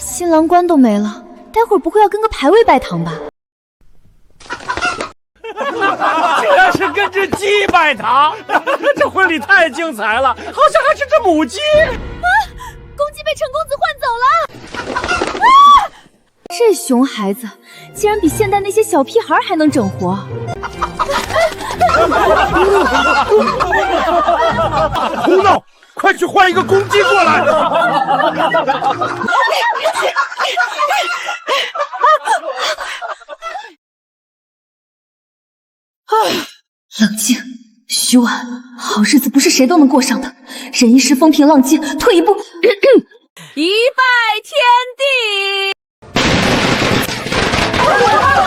新郎官都没了，待会儿不会要跟个牌位拜堂吧？竟然是跟只鸡拜堂，这婚礼太精彩了，好像还是只母鸡。公鸡被陈公子换走了！啊！这熊孩子竟然比现代那些小屁孩还能整活！胡闹！快去换一个公鸡过来！冷静，徐婉，好日子不是谁都能过上的。忍一时风平浪静，退一步，一拜天地。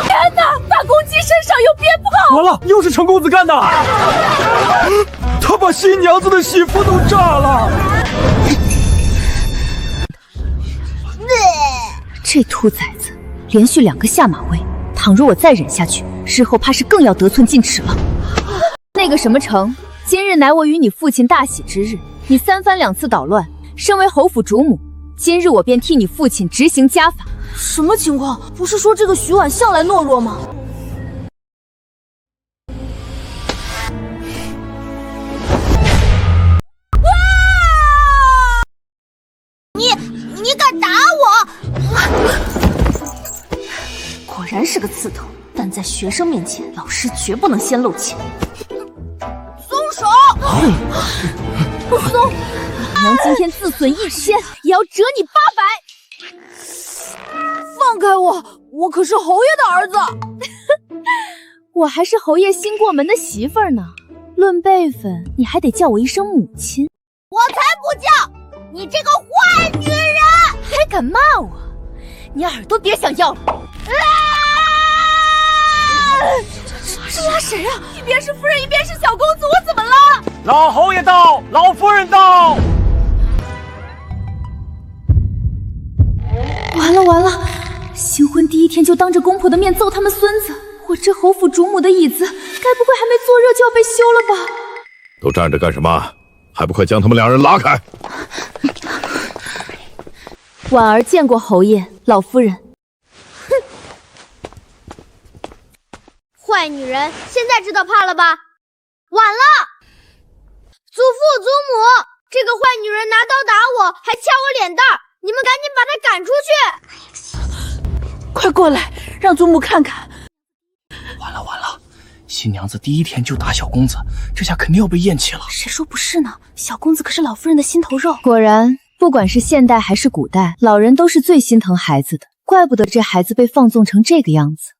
天哪！大公鸡身上有鞭炮！完了，又是陈公子干的！他把新娘子的媳妇都炸了！这兔崽子连续2个下马威，倘若我再忍下去，日后怕是更要得寸进尺了。那个什么成，今日乃我与你父亲大喜之日，你3番2次捣乱，身为侯府主母，今日我便替你父亲执行家法。什么情况？不是说这个徐婉向来懦弱吗？你敢打我！果然是个刺头，但在学生面前，老师绝不能先露怯。松手！不松！娘今天自损1000，也要折你800！放开我！我可是侯爷的儿子。我还是侯爷新过门的媳妇儿呢，论辈分，你还得叫我一声母亲。我才不叫！你这个坏女人！还敢骂我？你耳朵别想要了！这俩谁啊？一边是夫人，一边是小公子，我怎么了？老侯爷到，老夫人到。完了完了！新婚第1天就当着公婆的面揍他们孙子，我这侯府主母的椅子，该不会还没坐热就要被休了吧？都站着干什么？还不快将他们2人拉开！婉儿见过侯爷、老夫人。哼！坏女人，现在知道怕了吧？晚了！祖父祖母，这个坏女人拿刀打我，还掐我脸蛋儿，你们赶紧把她赶出去！快过来，让祖母看看。完了完了，新娘子第1天就打小公子，这下肯定要被厌弃了。谁说不是呢？小公子可是老夫人的心头肉。果然，不管是现代还是古代，老人都是最心疼孩子的，怪不得这孩子被放纵成这个样子。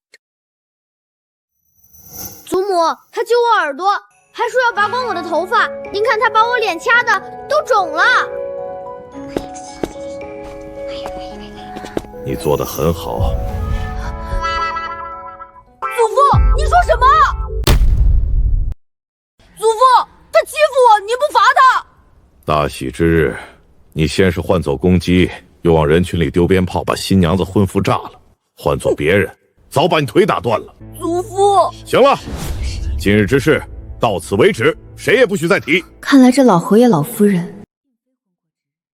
祖母，她揪我耳朵，还说要拔光我的头发。您看她把我脸掐的都肿了。你做得很好。祖父，你说什么？祖父，他欺负我，你不罚他？大喜之日，你先是换走公鸡，又往人群里丢鞭炮，把新娘子婚服炸了。换做别人，早把你腿打断了。祖父，行了，今日之事到此为止，谁也不许再提。看来这老侯爷、老夫人，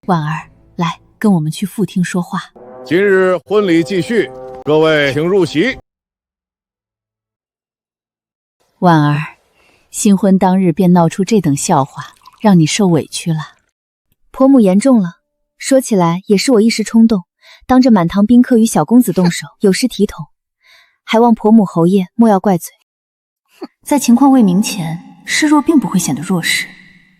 婉儿，来跟我们去副厅说话。今日婚礼继续，各位请入席。婉儿，新婚当日便闹出这等笑话，让你受委屈了。婆母言重了，说起来也是我一时冲动，当着满堂宾客与小公子动手，有失体统，还望婆母侯爷莫要怪罪。在情况未明前，示弱并不会显得弱势，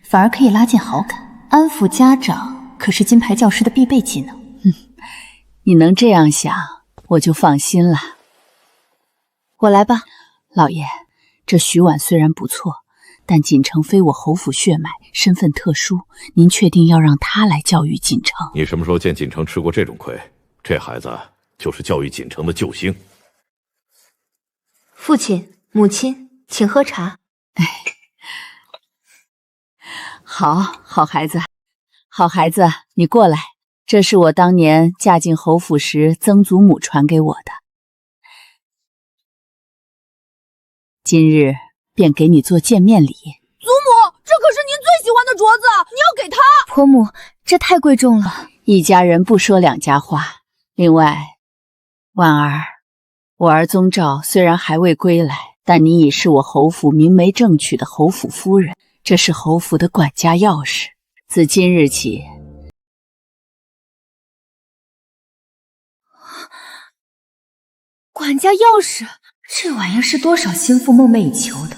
反而可以拉近好感。安抚家长可是金牌教师的必备技能。你能这样想，我就放心了。我来吧。老爷，这徐婉虽然不错，但锦城非我侯府血脉，身份特殊，您确定要让她来教育锦城？你什么时候见锦城吃过这种亏？这孩子就是教育锦城的救星。父亲、母亲，请喝茶。好孩子，好孩子，你过来。这是我当年嫁进侯府时曾祖母传给我的，今日便给你做见面礼。祖母，这可是您最喜欢的镯子，你要给她。婆母，这太贵重了。一家人不说两家话，另外，婉儿，我儿宗兆虽然还未归来，但你已是我侯府明媒正娶的侯府夫人，这是侯府的管家钥匙。自今日起，管家钥匙，这玩意儿是多少心腹梦寐以求的，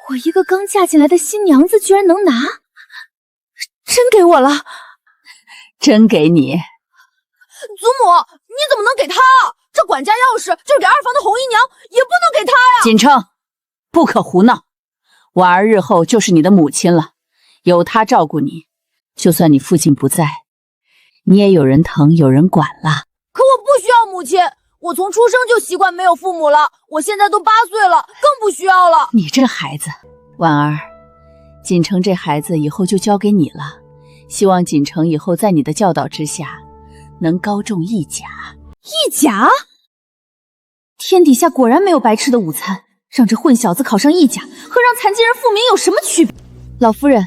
我一个刚嫁进来的新娘子居然能拿，真给我了？真给你。祖母，你怎么能给他？这管家钥匙就是给二房的红衣娘，也不能给他呀！锦城，不可胡闹，婉儿日后就是你的母亲了，有她照顾你，就算你父亲不在，你也有人疼，有人管了。可我不需要母亲，我从出生就习惯没有父母了，我现在都8岁了，更不需要了。你这孩子，婉儿，锦城这孩子以后就交给你了，希望锦城以后在你的教导之下，能高中一甲。一甲？天底下果然没有白吃的午餐，让这混小子考上一甲，和让残疾人复明有什么区别？老夫人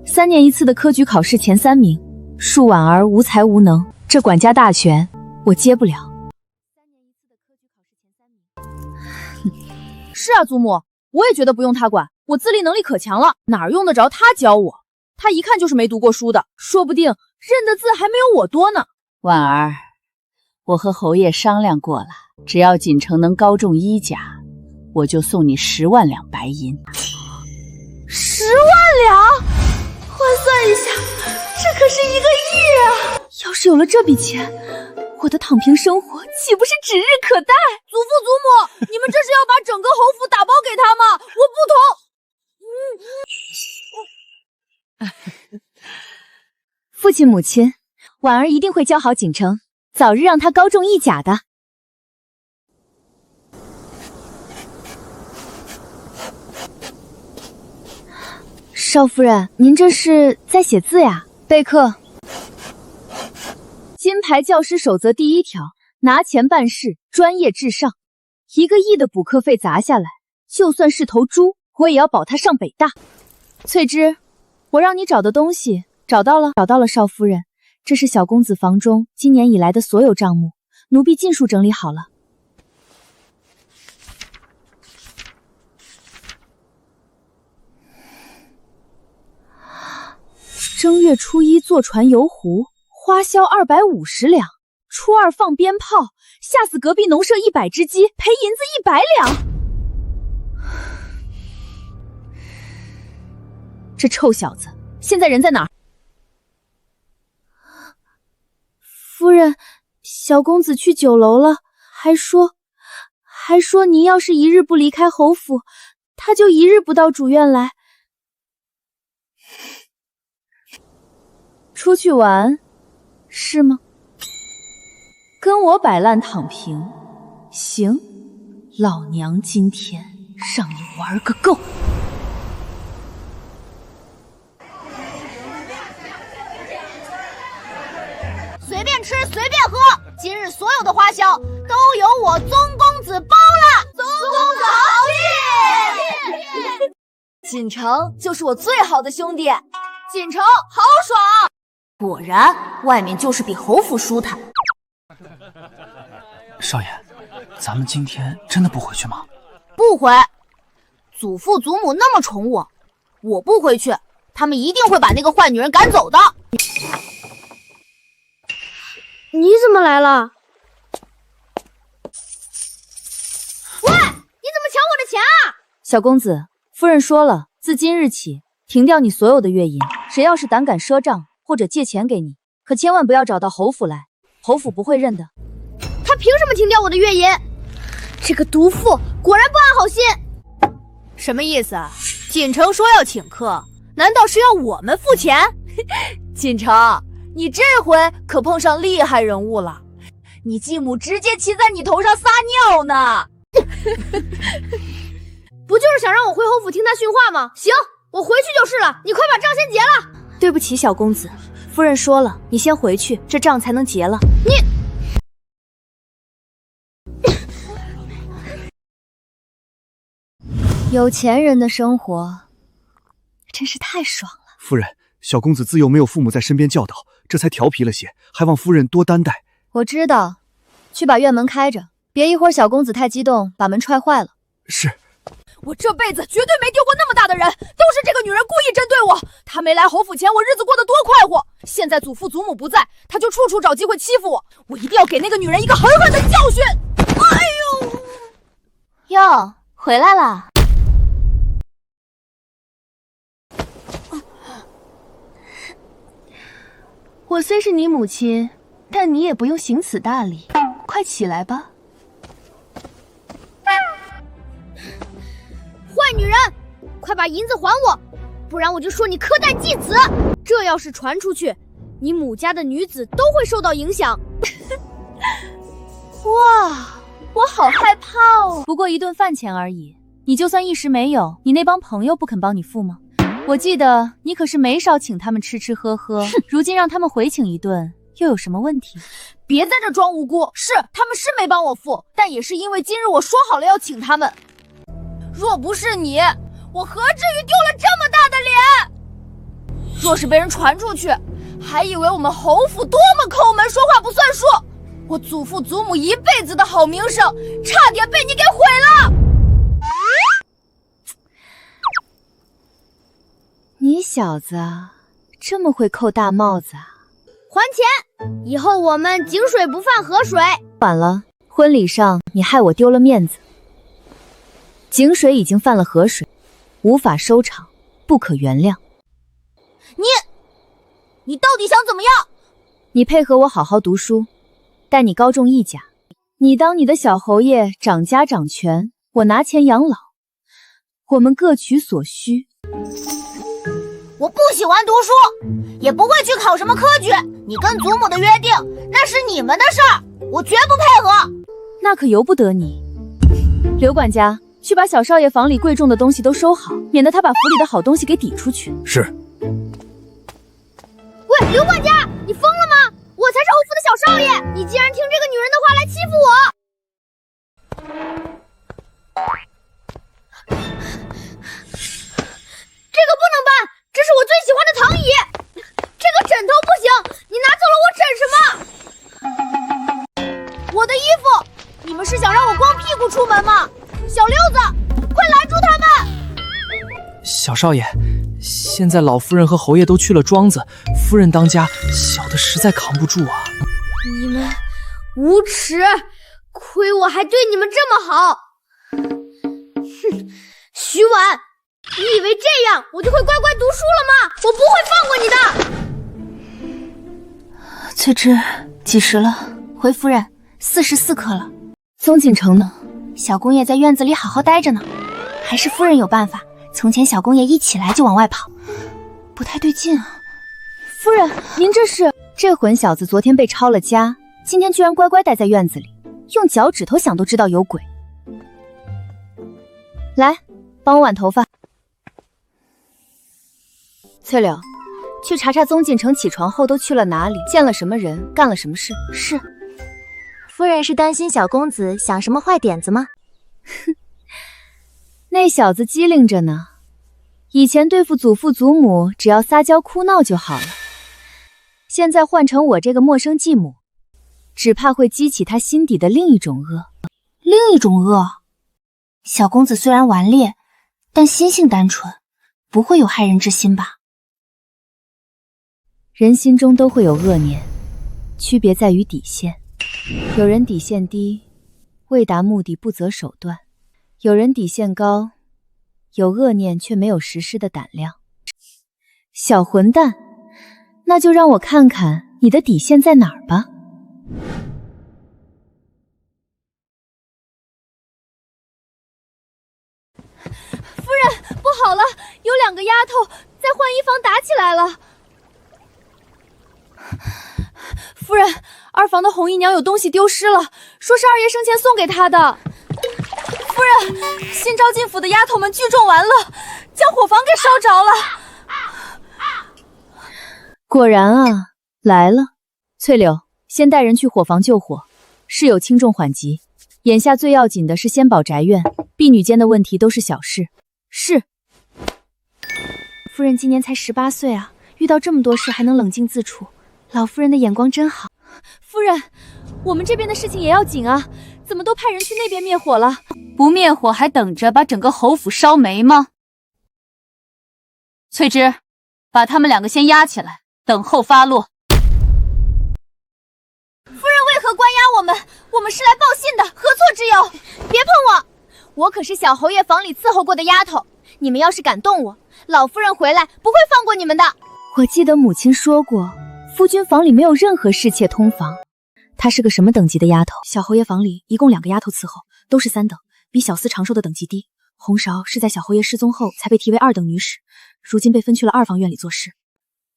，3年一次的科举考试前3名，恕婉儿无才无能，这管家大权我接不了。是啊，祖母，我也觉得不用他管，我自立能力可强了，哪儿用得着他教我？他一看就是没读过书的，说不定认的字还没有我多呢。婉儿，我和侯爷商量过了，只要锦城能高中1甲，我就送你10万两白银。10万两？换算一下，这可是1个亿啊！要是有了这笔钱，我的躺平生活岂不是指日可待？祖父祖母，你们这是要把整个侯府打包给他吗？我不同。父亲母亲，婉儿一定会教好锦城，早日让他高中1甲的。少夫人，您这是在写字呀？备课。金牌教师守则第1条，拿钱办事，专业至上。1个亿的补课费砸下来，就算是头猪，我也要保他上北大。翠芝，我让你找的东西找到了，少夫人，这是小公子房中今年以来的所有账目，奴婢尽数整理好了。正月初1坐船游湖，花销250两；初2放鞭炮，吓死隔壁农舍100只鸡，赔银子100两。这臭小子现在人在哪儿？夫人，小公子去酒楼了，还说您要是1日不离开侯府，他就1日不到主院来。出去玩是吗？跟我摆烂躺平，行，老娘今天让你玩个够。随便吃随便喝，今日所有的花销都由我宗公子包了。宗公子豪气！锦城就是我最好的兄弟，锦城豪爽。果然，外面就是比侯府舒坦。少爷，咱们今天真的不回去吗？不回，祖父祖母那么宠我，我不回去，他们一定会把那个坏女人赶走的。你怎么来了？喂，你怎么抢我的钱啊？小公子，夫人说了，自今日起停掉你所有的月银，谁要是胆敢赊账或者借钱给你，可千万不要找到侯府来，侯府不会认的。他凭什么停掉我的月银？这个毒妇果然不安好心。什么意思啊？锦城说要请客，难道是要我们付钱？锦城，你这回可碰上厉害人物了，你继母直接骑在你头上撒尿呢。不就是想让我回侯府听他训话吗？行，我回去就是了，你快把账先结了。对不起，小公子，夫人说了，你先回去，这账才能结了。有钱人的生活真是太爽了。夫人，小公子自幼没有父母在身边教导，这才调皮了些，还望夫人多担待。我知道，去把院门开着，别一会儿小公子太激动把门踹坏了。是。我这辈子绝对没丢过那么大的人，都是这个女人故意针对我。她没来侯府前，我日子过得多快活。现在祖父祖母不在，她就处处找机会欺负我。我一定要给那个女人一个狠狠的教训。哎呦！哟，回来了。我虽是你母亲，但你也不用行此大礼。快起来吧。坏女人，快把银子还我，不然我就说你苛待继子。这要是传出去，你母家的女子都会受到影响。哇，我好害怕哦！不过一顿饭钱而已，你就算一时没有，你那帮朋友不肯帮你付吗？我记得你可是没少请他们吃吃喝喝，如今让他们回请一顿，又有什么问题？别在这装无辜，是他们是没帮我付，但也是因为今日我说好了要请他们。若不是你，我何至于丢了这么大的脸？若是被人传出去，还以为我们侯府多么抠门，说话不算数。我祖父祖母一辈子的好名声，差点被你给毁了。你小子这么会扣大帽子啊！还钱，以后我们井水不犯河水。晚了，婚礼上你害我丢了面子。井水已经犯了河水，无法收场，不可原谅。你到底想怎么样？你配合我好好读书，待你高中一甲，你当你的小侯爷掌家掌权，我拿钱养老，我们各取所需。我不喜欢读书，也不会去考什么科举。你跟祖母的约定，那是你们的事儿，我绝不配合。那可由不得你。刘管家，去把小少爷房里贵重的东西都收好，免得他把府里的好东西给抵出去。是。喂，刘管家，你疯了吗？我才是侯府的小少爷，你竟然听这个女人的话来欺负我！这个不能搬，这是我最喜欢的躺椅。这个枕头不行，你拿走了我枕什么？我的衣服，你们是想让我光屁股出门吗？小六子，快拦住他们！小少爷，现在老夫人和侯爷都去了庄子，夫人当家，小的实在扛不住啊。你们无耻，亏我还对你们这么好。哼，徐婉，你以为这样我就会乖乖读书了吗？我不会放过你的。翠芝，几时了？回夫人，44刻了。宗锦城呢？小公爷在院子里好好待着呢，还是夫人有办法。从前小公爷一起来就往外跑，不太对劲啊。夫人，您这是……这混小子昨天被抄了家，今天居然乖乖待在院子里，用脚趾头想都知道有鬼。来，帮我挽头发。翠柳，去查查宗锦城起床后都去了哪里，见了什么人，干了什么事。是。夫人是担心小公子想什么坏点子吗？哼，那小子机灵着呢。以前对付祖父祖母，只要撒娇哭闹就好了。现在换成我这个陌生继母，只怕会激起他心底的另一种恶。另一种恶？小公子虽然顽劣，但心性单纯，不会有害人之心吧？人心中都会有恶念，区别在于底线。有人底线低，为达目的不择手段；有人底线高，有恶念却没有实施的胆量。小混蛋，那就让我看看你的底线在哪儿吧。夫人，不好了，有2个丫头在换衣房打起来了。夫人，二房的红姨娘有东西丢失了，说是二爷生前送给她的。夫人，新招进府的丫头们聚众完了，将伙房给烧着了。果然啊，来了。翠柳，先带人去伙房救火，事有轻重缓急，眼下最要紧的是先保宅院，婢女间的问题都是小事。是。夫人今年才18岁啊，遇到这么多事还能冷静自处，老夫人的眼光真好。夫人，我们这边的事情也要紧啊，怎么都派人去那边灭火了？不灭火还等着把整个侯府烧没吗？翠芝，把他们两个先押起来，等候发落。夫人为何关押我们？我们是来报信的，何错之有？别碰我！我可是小侯爷房里伺候过的丫头，你们要是敢动我，老夫人回来不会放过你们的。我记得母亲说过，夫君房里没有任何侍妾通房。她是个什么等级的丫头？小侯爷房里一共2个丫头伺候，都是3等，比小厮长寿的等级低。红芍是在小侯爷失踪后才被提为2等女使，如今被分去了2房院里做事。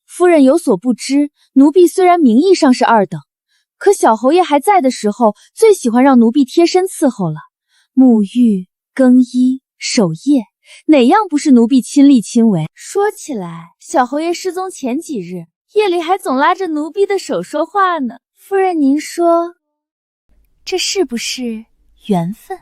夫人有所不知，奴婢虽然名义上是2等，可小侯爷还在的时候，最喜欢让奴婢贴身伺候了，沐浴、更衣、守夜，哪样不是奴婢亲力亲为？说起来，小侯爷失踪前几日，夜里还总拉着奴婢的手说话呢。夫人，您说，这是不是缘分？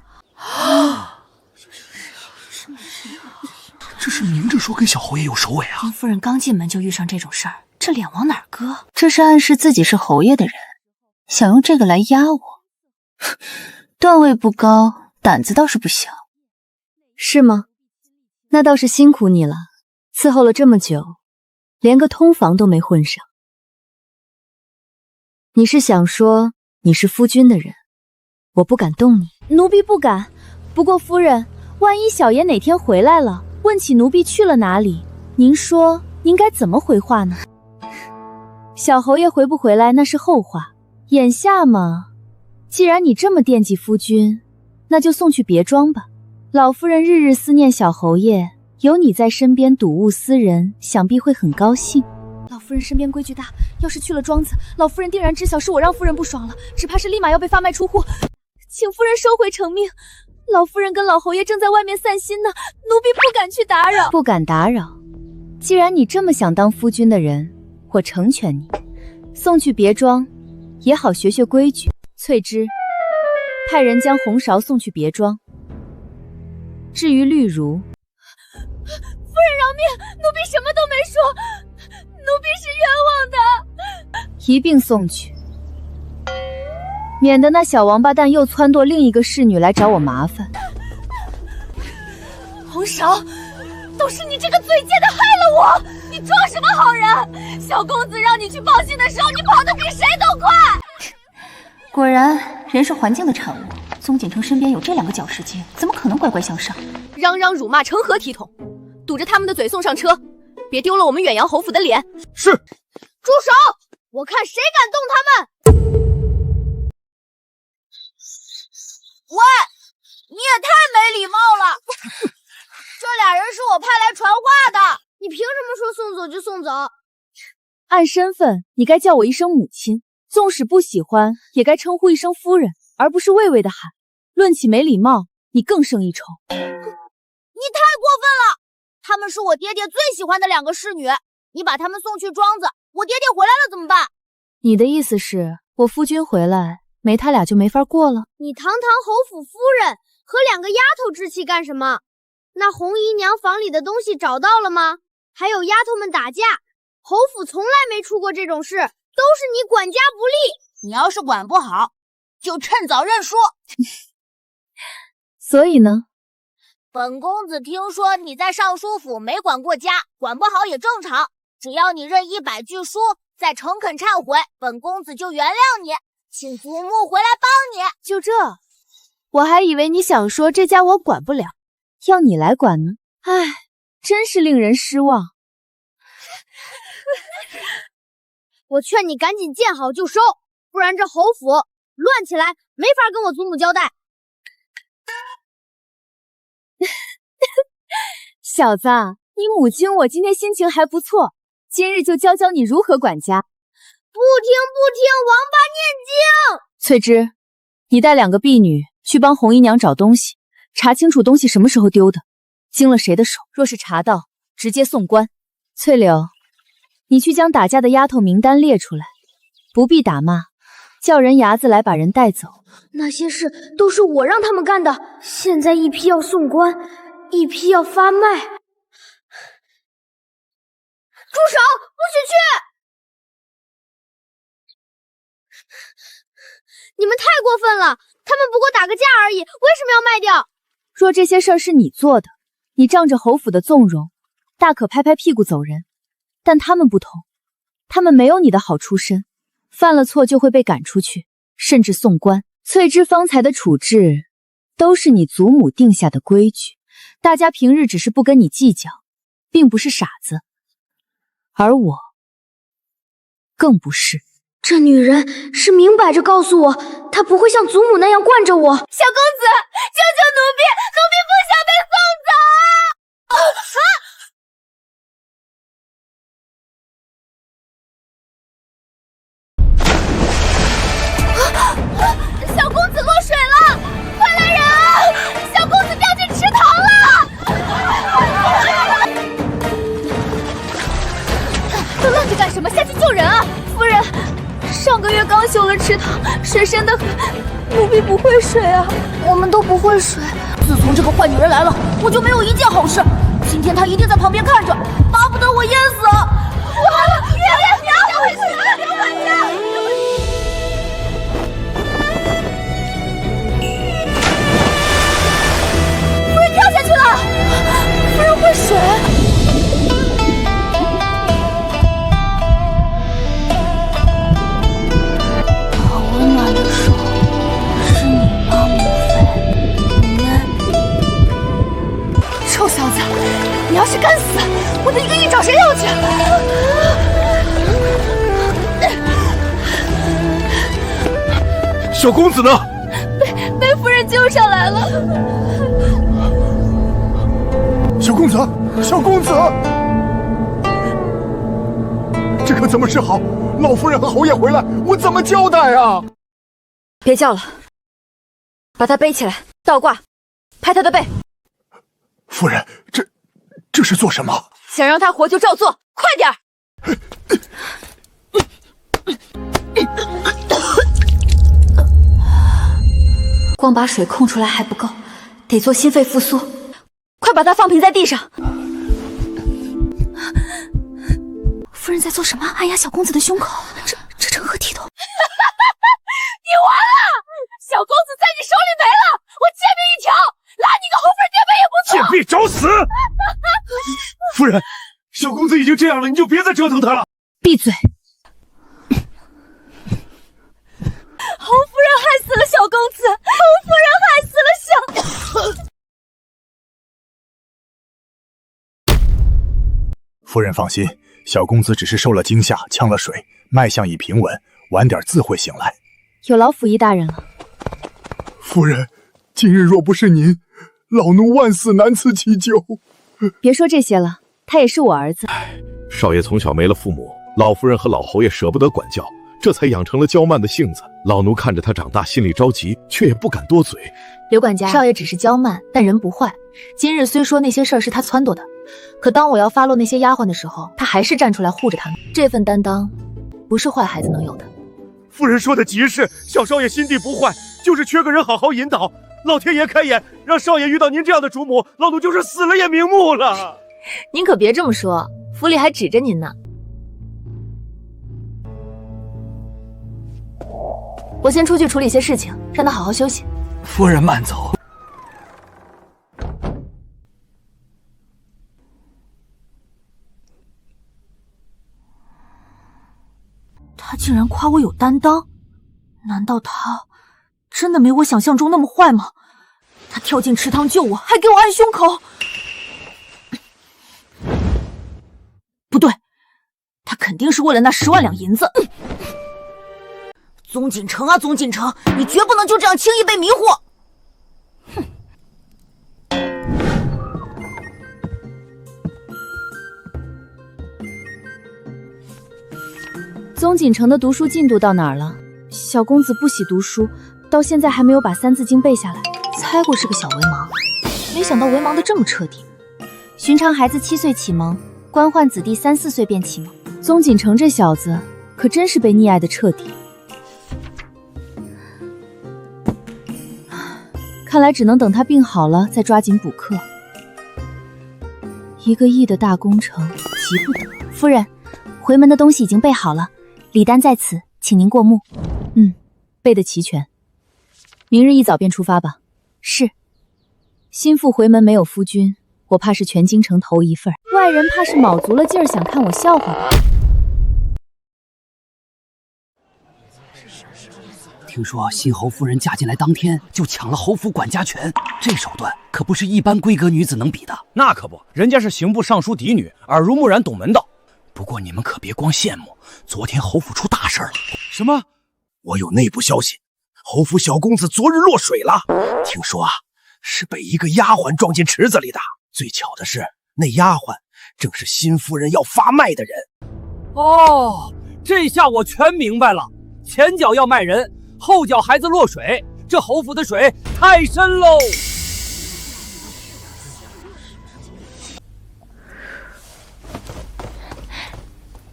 这是明着说跟小侯爷有首尾啊！殷夫人刚进门就遇上这种事儿，这脸往哪儿搁？这是暗示自己是侯爷的人，想用这个来压我。段位不高，胆子倒是不小。是吗？那倒是辛苦你了，伺候了这么久，连个通房都没混上。你是想说你是夫君的人，我不敢动你？奴婢不敢。不过夫人，万一小爷哪天回来了，问起奴婢去了哪里，您说您该怎么回话呢？小侯爷回不回来那是后话，眼下嘛，既然你这么惦记夫君，那就送去别庄吧。老夫人日日思念小侯爷，有你在身边睹物思人，想必会很高兴。老夫人身边规矩大，要是去了庄子，老夫人定然知晓是我让夫人不爽了，只怕是立马要被发卖出户。请夫人收回成命，老夫人跟老侯爷正在外面散心呢，奴婢不敢去打扰。不敢打扰，既然你这么想当夫君的人，我成全你，送去别庄，也好学学规矩。翠芝，派人将红芍送去别庄。至于绿如，夫人饶命，奴婢什么都没说，奴婢是冤枉的，一并送去，免得那小王八蛋又撺掇另一个侍女来找我麻烦。红芍，都是你这个嘴贱的害了我！你装什么好人？小公子让你去报信的时候，你跑得比谁都快。果然，人是环境的产物。宗锦城身边有这2个搅事精，怎么可能乖乖向上？嚷嚷辱骂成何体统？堵着他们的嘴送上车，别丢了我们远阳侯府的脸。是。住手！我看谁敢动他们！喂，你也太没礼貌了！这俩人是我派来传话的，你凭什么说送走就送走？按身份，你该叫我一声母亲，纵使不喜欢，也该称呼一声夫人，而不是畏畏的喊。论起没礼貌，你更胜一筹。你太过分了！她们是我爹爹最喜欢的2个侍女，你把她们送去庄子，我爹爹回来了怎么办？你的意思是我夫君回来，没他俩就没法过了？你堂堂侯府夫人和2个丫头置气干什么？那红姨娘房里的东西找到了吗？还有丫头们打架，侯府从来没出过这种事，都是你管家不力。你要是管不好，就趁早认输。所以呢？本公子听说你在尚书府没管过家，管不好也正常。只要你认100句书，再诚恳忏悔，本公子就原谅你，请祖母回来帮你。就这？我还以为你想说这家我管不了，要你来管呢。唉，真是令人失望。我劝你赶紧见好就收，不然这侯府乱起来，没法跟我祖母交代。小子，你母亲我今天心情还不错，今日就教教你如何管家。不听，王八念经！翠芝，你带2个婢女去帮红姨娘找东西，查清楚东西什么时候丢的，经了谁的手，若是查到，直接送官。翠柳，你去将打架的丫头名单列出来，不必打骂，叫人牙子来把人带走。那些事都是我让他们干的，现在一批要送官，一批要发卖。住手！不许去！你你们太过分了！他们不过打个架而已，为什么要卖掉？若这些事儿是你做的，你仗着侯府的纵容，大可拍拍屁股走人。但他们不同，他们没有你的好出身，犯了错就会被赶出去，甚至送官。翠芝方才的处置，都是你祖母定下的规矩。大家平日只是不跟你计较，并不是傻子，而我更不是。这女人是明摆着告诉我，她不会像祖母那样惯着我。小公子，救救奴婢，奴婢不想被送走！小公子落水了，快来人啊！小公子掉进池塘了！都愣着干什么？下去救人啊！夫人，上个月刚修了池塘，水深得很，奴婢不会水啊。我们都不会水。自从这个坏女人来了，我就没有一件好事。今天她一定在旁边看着，巴不得我淹死。别回去，别回去！夫人跳下去了，夫人会水。好温暖的手，是你吗，母妃？臭小子，你要是敢死，我的一个亿找谁要去？小公子呢？被夫人救上来了。小公子，小公子，这可怎么是好？老夫人和侯爷回来，我怎么交代啊？别叫了，把他背起来，倒挂，拍他的背。夫人，这是做什么？想让他活就照做，快点儿！光把水控出来还不够，得做心肺复苏。快把他放平在地上！夫人在做什么？按压小公子的胸口，这成何体统？你完了！小公子在你手里没了，我贱命一条，拉你个红粉垫背也不错。贱婢找死！夫人，小公子已经这样了，你就别再折腾他了。闭嘴！侯夫人害死了小公子，侯夫人害死了小……夫人放心，小公子只是受了惊吓，呛了水，脉象已平稳，晚点自会醒来。有劳府尹大人了。夫人，今日若不是您，老奴万死难辞其咎。别说这些了，他也是我儿子。少爷从小没了父母，老夫人和老侯爷舍不得管教，这才养成了娇慢的性子。老奴看着他长大，心里着急，却也不敢多嘴。刘管家，少爷只是娇慢，但人不坏。今日虽说那些事儿是他撺掇的，可当我要发落那些丫鬟的时候，他还是站出来护着他们。这份担当，不是坏孩子能有的。夫人说的极是，小少爷心地不坏，就是缺个人好好引导。老天爷开眼，让少爷遇到您这样的主母，老奴就是死了也瞑目了。您可别这么说，府里还指着您呢。我先出去处理些事情，让他好好休息。夫人慢走。他竟然夸我有担当，难道他真的没我想象中那么坏吗？他跳进池塘救我，还给我按胸口。不对，他肯定是为了那10万两银子。宗锦城啊，宗锦城，你绝不能就这样轻易被迷惑！哼！宗锦城的读书进度到哪儿了？小公子不喜读书，到现在还没有把《三字经》背下来。猜过是个小为盲，没想到为盲的这么彻底。寻常孩子7岁启蒙，官宦子弟3、4岁便启蒙。宗锦城这小子可真是被溺爱的彻底。看来只能等他病好了再抓紧补课。1个亿的大工程，急不得。夫人，回门的东西已经备好了，礼单在此，请您过目。背得齐全。明日一早便出发吧。是。心腹回门没有夫君，我怕是全京城头一份，外人怕是卯足了劲儿想看我笑话吧。听说新侯夫人嫁进来当天就抢了侯府管家权，这手段可不是一般闺阁女子能比的。那可不，人家是刑部尚书嫡女，耳濡目染，懂门道。不过你们可别光羡慕，昨天侯府出大事了。什么？我有内部消息，侯府小公子昨日落水了。听说啊，是被一个丫鬟撞进池子里的。最巧的是，那丫鬟正是新夫人要发卖的人。哦，这下我全明白了，前脚要卖人，后脚孩子落水，这侯府的水太深喽。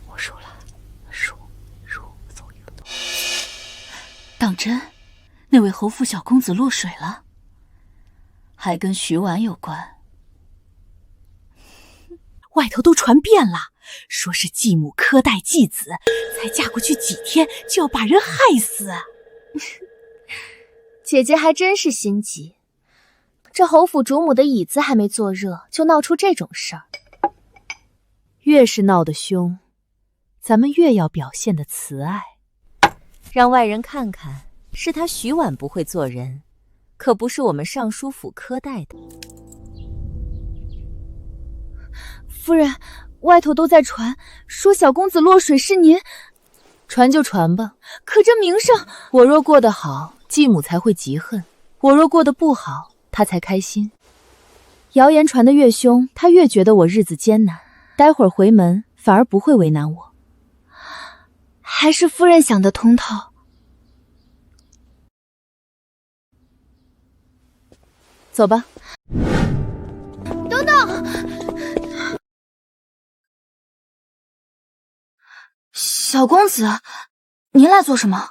我输了，输，走一个。当真，那位侯府小公子落水了，还跟徐婉有关。外头都传遍了，说是继母苛待继子，才嫁过去几天就要把人害死。姐姐还真是心急，这侯府主母的椅子还没坐热，就闹出这种事儿。越是闹得凶，咱们越要表现的慈爱，让外人看看是他徐婉不会做人，可不是我们尚书府苛待的。夫人，外头都在传，说小公子落水是您。传就传吧，可这名声，我若过得好，继母才会嫉恨；我若过得不好，她才开心。谣言传得越凶，她越觉得我日子艰难，待会儿回门反而不会为难我。还是夫人想得通透。走吧。等等！小公子，您来做什么？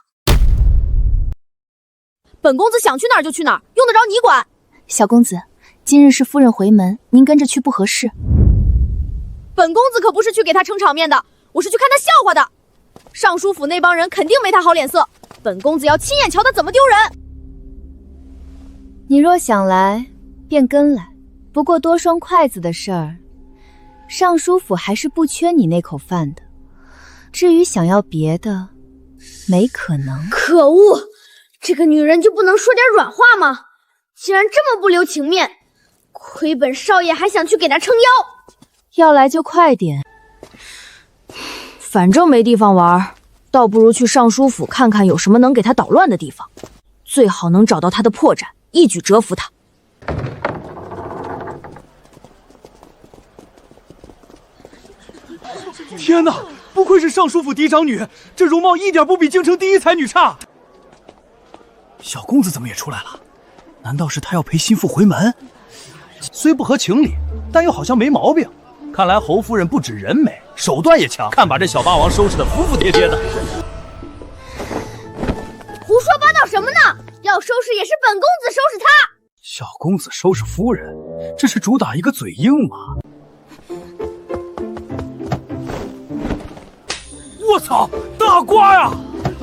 本公子想去哪儿就去哪儿，用得着你管？小公子，今日是夫人回门，您跟着去不合适。本公子可不是去给他撑场面的，我是去看他笑话的。尚书府那帮人肯定没他好脸色，本公子要亲眼瞧他怎么丢人。你若想来，便跟来。不过多双筷子的事儿，尚书府还是不缺你那口饭的。至于想要别的，没可能。可恶，这个女人就不能说点软话吗？竟然这么不留情面，亏本少爷还想去给她撑腰。要来就快点，反正没地方玩，倒不如去尚书府看看有什么能给他捣乱的地方，最好能找到他的破绽，一举折服他。天哪，不愧是尚书府嫡长女，这容貌一点不比京城第一才女差。小公子怎么也出来了？难道是他要陪心腹回门？虽不合情理，但又好像没毛病。看来侯夫人不止人美，手段也强，看把这小霸王收拾得服服帖帖的。胡说八道什么呢？要收拾也是本公子收拾他。小公子收拾夫人，这是主打一个嘴硬吗？我操，大瓜呀！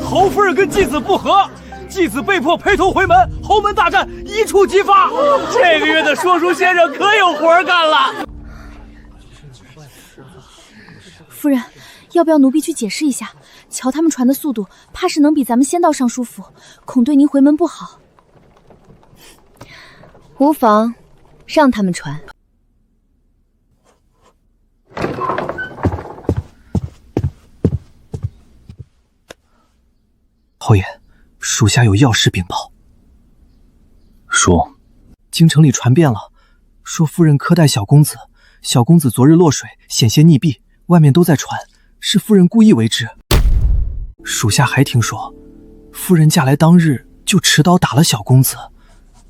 侯夫人跟继子不和，继子被迫陪同回门，侯门大战一触即发。这个月的说书先生可有活干了。夫人，要不要奴婢去解释一下？瞧他们传的速度，怕是能比咱们先到尚书府，恐对您回门不好。无妨，让他们传。侯爷，属下有要事禀报。说，京城里传遍了，说夫人苛待小公子，小公子昨日落水，险些溺毙，外面都在传，是夫人故意为之。属下还听说，夫人嫁来当日就持刀打了小公子，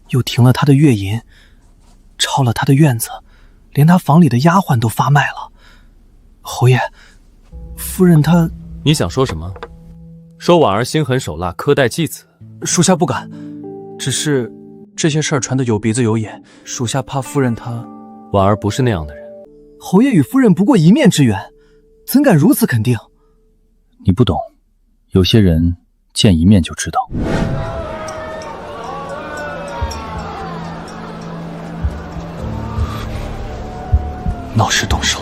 又停了他的月银，抄了他的院子，连他房里的丫鬟都发卖了。侯爷，夫人她……你想说什么？说婉儿心狠手辣，苛待继子？属下不敢，只是这些事儿传得有鼻子有眼，属下怕夫人她……婉儿不是那样的人。侯爷与夫人不过一面之缘，怎敢如此肯定？你不懂，有些人见一面就知道。闹事动手，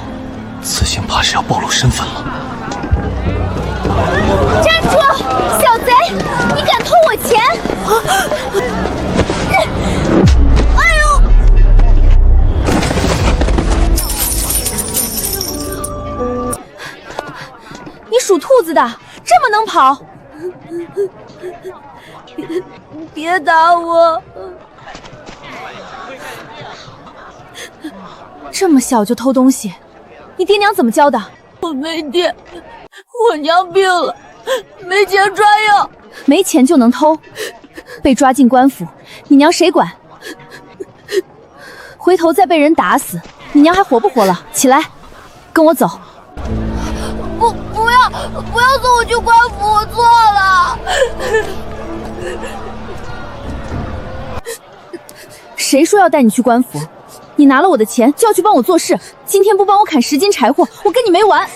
此行怕是要暴露身份了。站住！小贼，你敢偷我钱！哎呦！你属兔子的，这么能跑？别打我！这么小就偷东西，你爹娘怎么教的？我没爹，我娘病了，没钱抓药。没钱就能偷，被抓进官府，你娘谁管？回头再被人打死，你娘还活不活了？起来，跟我走。不要送我去官府，我错了。谁说要带你去官府？你拿了我的钱就要去帮我做事，今天不帮我砍10斤柴火，我跟你没完！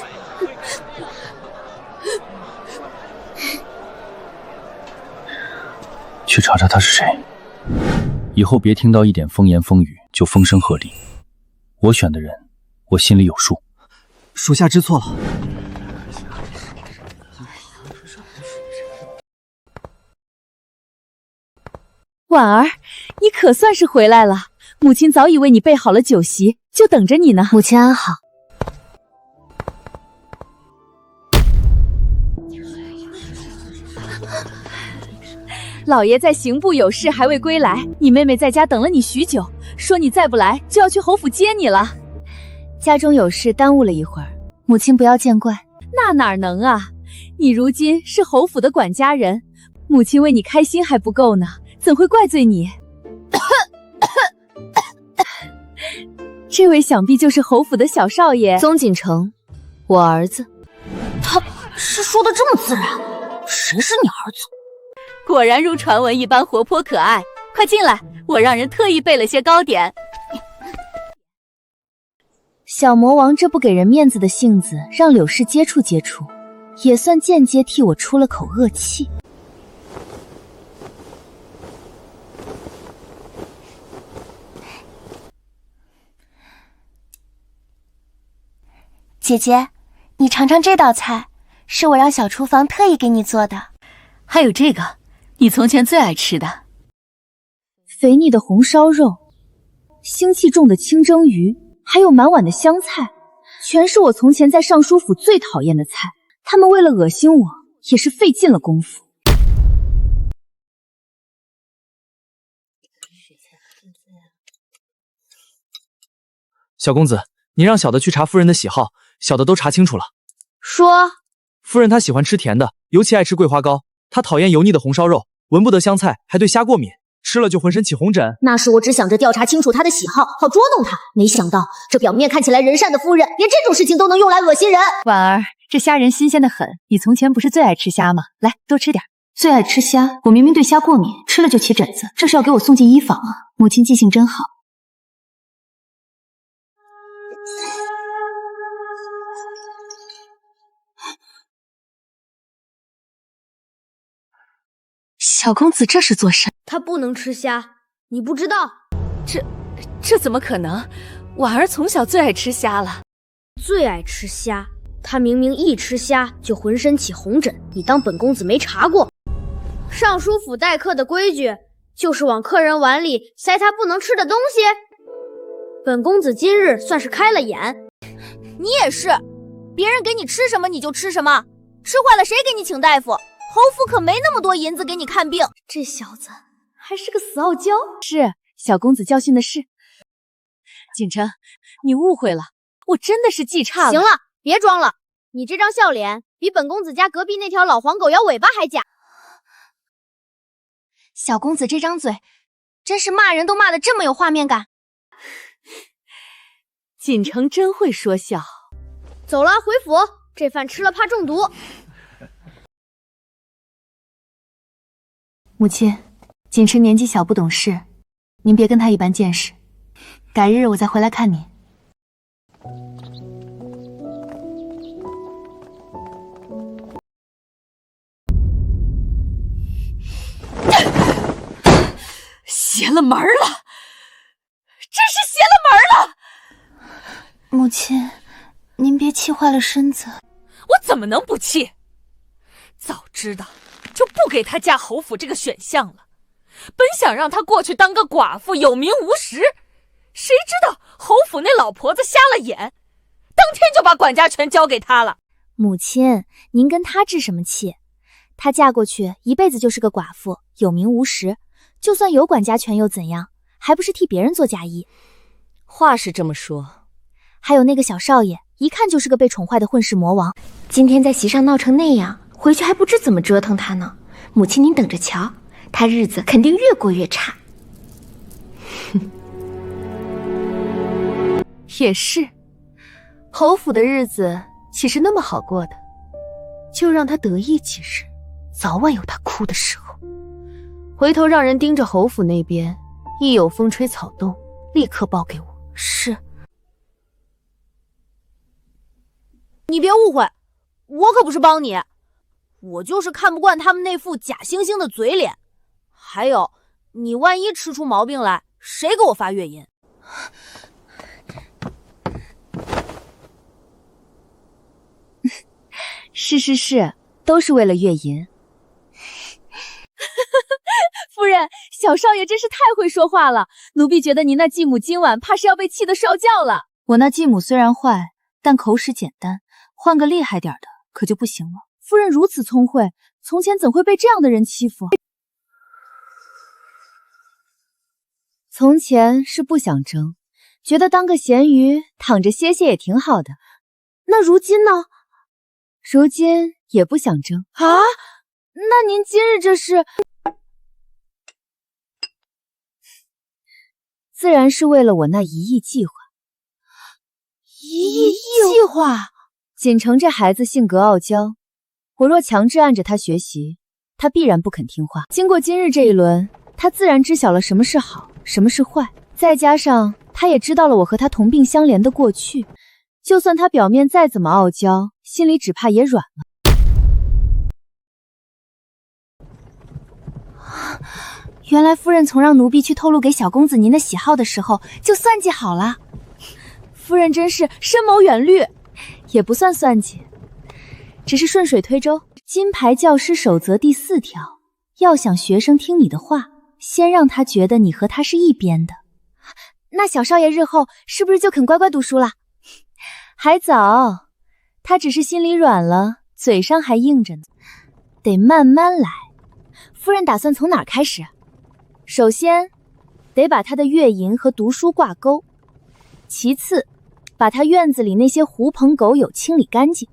去查查他是谁，以后别听到一点风言风语就风声鹤唳。我选的人，我心里有数。属下知错了。婉儿，你可算是回来了。母亲早已为你备好了酒席，就等着你呢。母亲安好。老爷在刑部有事还未归来，你妹妹在家等了你许久，说你再不来就要去侯府接你了。家中有事耽误了一会儿，母亲不要见怪。那哪能啊，你如今是侯府的管家人，母亲为你开心还不够呢，怎会怪罪你？这位想必就是侯府的小少爷宗锦城，我儿子。他是说的这么自然，谁是你儿子？果然如传闻一般活泼可爱，快进来，我让人特意备了些糕点。小魔王这不给人面子的性子，让柳氏接触接触，也算间接替我出了口恶气。姐姐，你尝尝这道菜，是我让小厨房特意给你做的。还有这个，你从前最爱吃的。肥腻的红烧肉，腥气重的清蒸鱼，还有满碗的香菜，全是我从前在尚书府最讨厌的菜。他们为了恶心我，也是费尽了功夫。小公子，你让小的去查夫人的喜好，小的都查清楚了。说，夫人她喜欢吃甜的，尤其爱吃桂花糕。她讨厌油腻的红烧肉，闻不得香菜，还对虾过敏，吃了就浑身起红疹。那时我只想着调查清楚她的喜好，好捉弄她，没想到这表面看起来仁善的夫人，连这种事情都能用来恶心人。婉儿，这虾仁新鲜的很，你从前不是最爱吃虾吗？来，多吃点。最爱吃虾，我明明对虾过敏，吃了就起疹子，这是要给我送进医房啊！母亲记性真好。小公子这是做甚？他不能吃虾，你不知道？这怎么可能？婉儿从小最爱吃虾了。最爱吃虾，他明明一吃虾就浑身起红疹，你当本公子没查过？尚书府待客的规矩就是往客人碗里塞他不能吃的东西。本公子今日算是开了眼。你也是，别人给你吃什么你就吃什么，吃坏了谁给你请大夫？侯府可没那么多银子给你看病。这小子还是个死傲娇。是，小公子教训的是。锦城，你误会了，我真的是记差了。行了，别装了，你这张笑脸比本公子家隔壁那条老黄狗摇尾巴还假。小公子这张嘴，真是骂人都骂得这么有画面感。锦城真会说笑。走了，回府，这饭吃了怕中毒。母亲，锦城年纪小不懂事，您别跟他一般见识。改日我再回来看您。邪了门了！真是邪了门了！母亲，您别气坏了身子。我怎么能不气？早知道就不给他嫁侯府这个选项了。本想让他过去当个寡妇，有名无实，谁知道侯府那老婆子瞎了眼，当天就把管家权交给他了。母亲，您跟她置什么气？她嫁过去一辈子就是个寡妇，有名无实，就算有管家权又怎样，还不是替别人做嫁衣？话是这么说，还有那个小少爷，一看就是个被宠坏的混世魔王，今天在席上闹成那样，回去还不知怎么折腾他呢。母亲您等着瞧，他日子肯定越过越差。也是，侯府的日子岂是那么好过的？就让他得意几日，早晚有他哭的时候。回头让人盯着侯府那边，一有风吹草动，立刻报给我。是。你别误会，我可不是帮你，我就是看不惯他们那副假惺惺的嘴脸。还有，你万一吃出毛病来，谁给我发月银？是，都是为了月银。夫人，小少爷真是太会说话了，奴婢觉得您那继母今晚怕是要被气得烧叫了。我那继母虽然坏，但口齿简单，换个厉害点的可就不行了。夫人如此聪慧，从前怎会被这样的人欺负？从前是不想争，觉得当个咸鱼躺着歇歇也挺好的。那如今呢？如今也不想争啊？那您今日这是？自然是为了我那1亿计划。1亿计划？锦城这孩子性格傲娇，我若强制按着他学习，他必然不肯听话。经过今日这一轮，他自然知晓了什么是好，什么是坏。再加上他也知道了我和他同病相怜的过去，就算他表面再怎么傲娇，心里只怕也软了。原来夫人从让奴婢去透露给小公子您的喜好的时候，就算计好了。夫人真是深谋远虑，也不算算计，只是顺水推舟。金牌教师守则第4条，要想学生听你的话，先让他觉得你和他是一边的。那小少爷日后是不是就肯乖乖读书了？还早，他只是心里软了，嘴上还硬着呢，得慢慢来。夫人打算从哪儿开始？首先，得把他的月银和读书挂钩；其次，把他院子里那些狐朋狗友清理干净；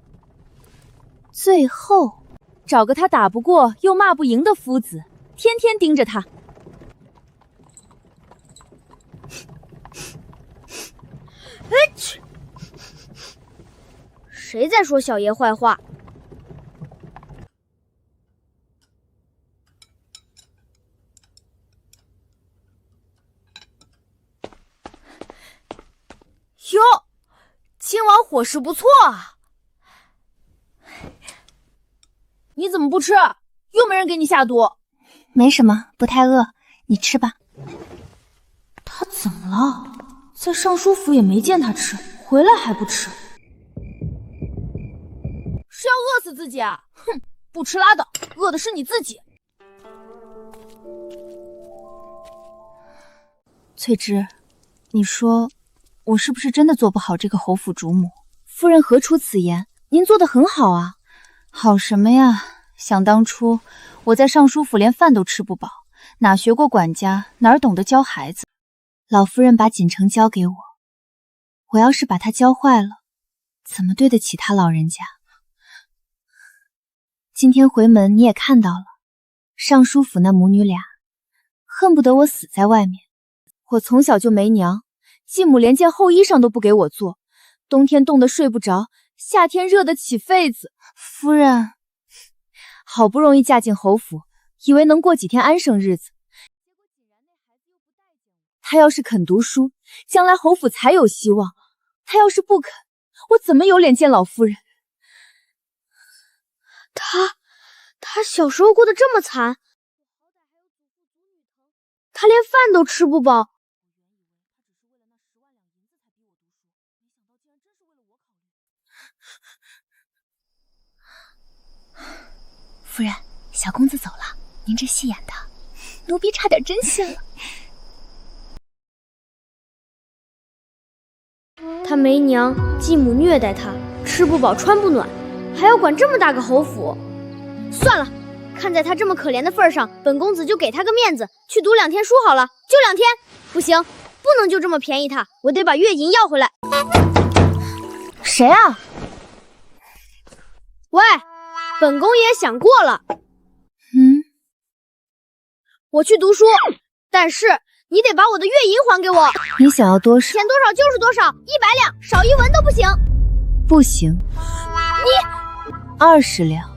最后，找个他打不过又骂不赢的夫子，天天盯着他。谁在说小爷坏话？哟，今晚伙食不错啊！你怎么不吃？又没人给你下毒？没什么，不太饿，你吃吧。他怎么了？在尚书府也没见他吃，回来还不吃，是要饿死自己啊？哼，不吃拉倒，饿的是你自己。翠芝，你说我是不是真的做不好这个侯府主母？夫人何出此言？您做得很好啊。好什么呀？想当初我在尚书府连饭都吃不饱，哪学过管家，哪懂得教孩子。老夫人把锦城交给我，我要是把他教坏了，怎么对得起他老人家？今天回门你也看到了，尚书府那母女俩恨不得我死在外面。我从小就没娘，继母连件厚衣裳都不给我做，冬天冻得睡不着，夏天热得起痱子。夫人，好不容易嫁进侯府，以为能过几天安生日子，他要是肯读书，将来侯府才有希望。他要是不肯，我怎么有脸见老夫人？他小时候过得这么惨，他连饭都吃不饱。夫人，小公子走了，您这戏演的，奴婢差点真信了。他没娘，继母虐待他，吃不饱穿不暖，还要管这么大个侯府。算了，看在他这么可怜的份上，本公子就给他个面子，去读2天书好了。就2天，不行，不能就这么便宜他，我得把月银要回来。谁啊？喂，本宫爷想过了。我去读书，但是你得把我的月银还给我。你想要多少？钱多少就是多少，100两，少1文都不行。不行。你20两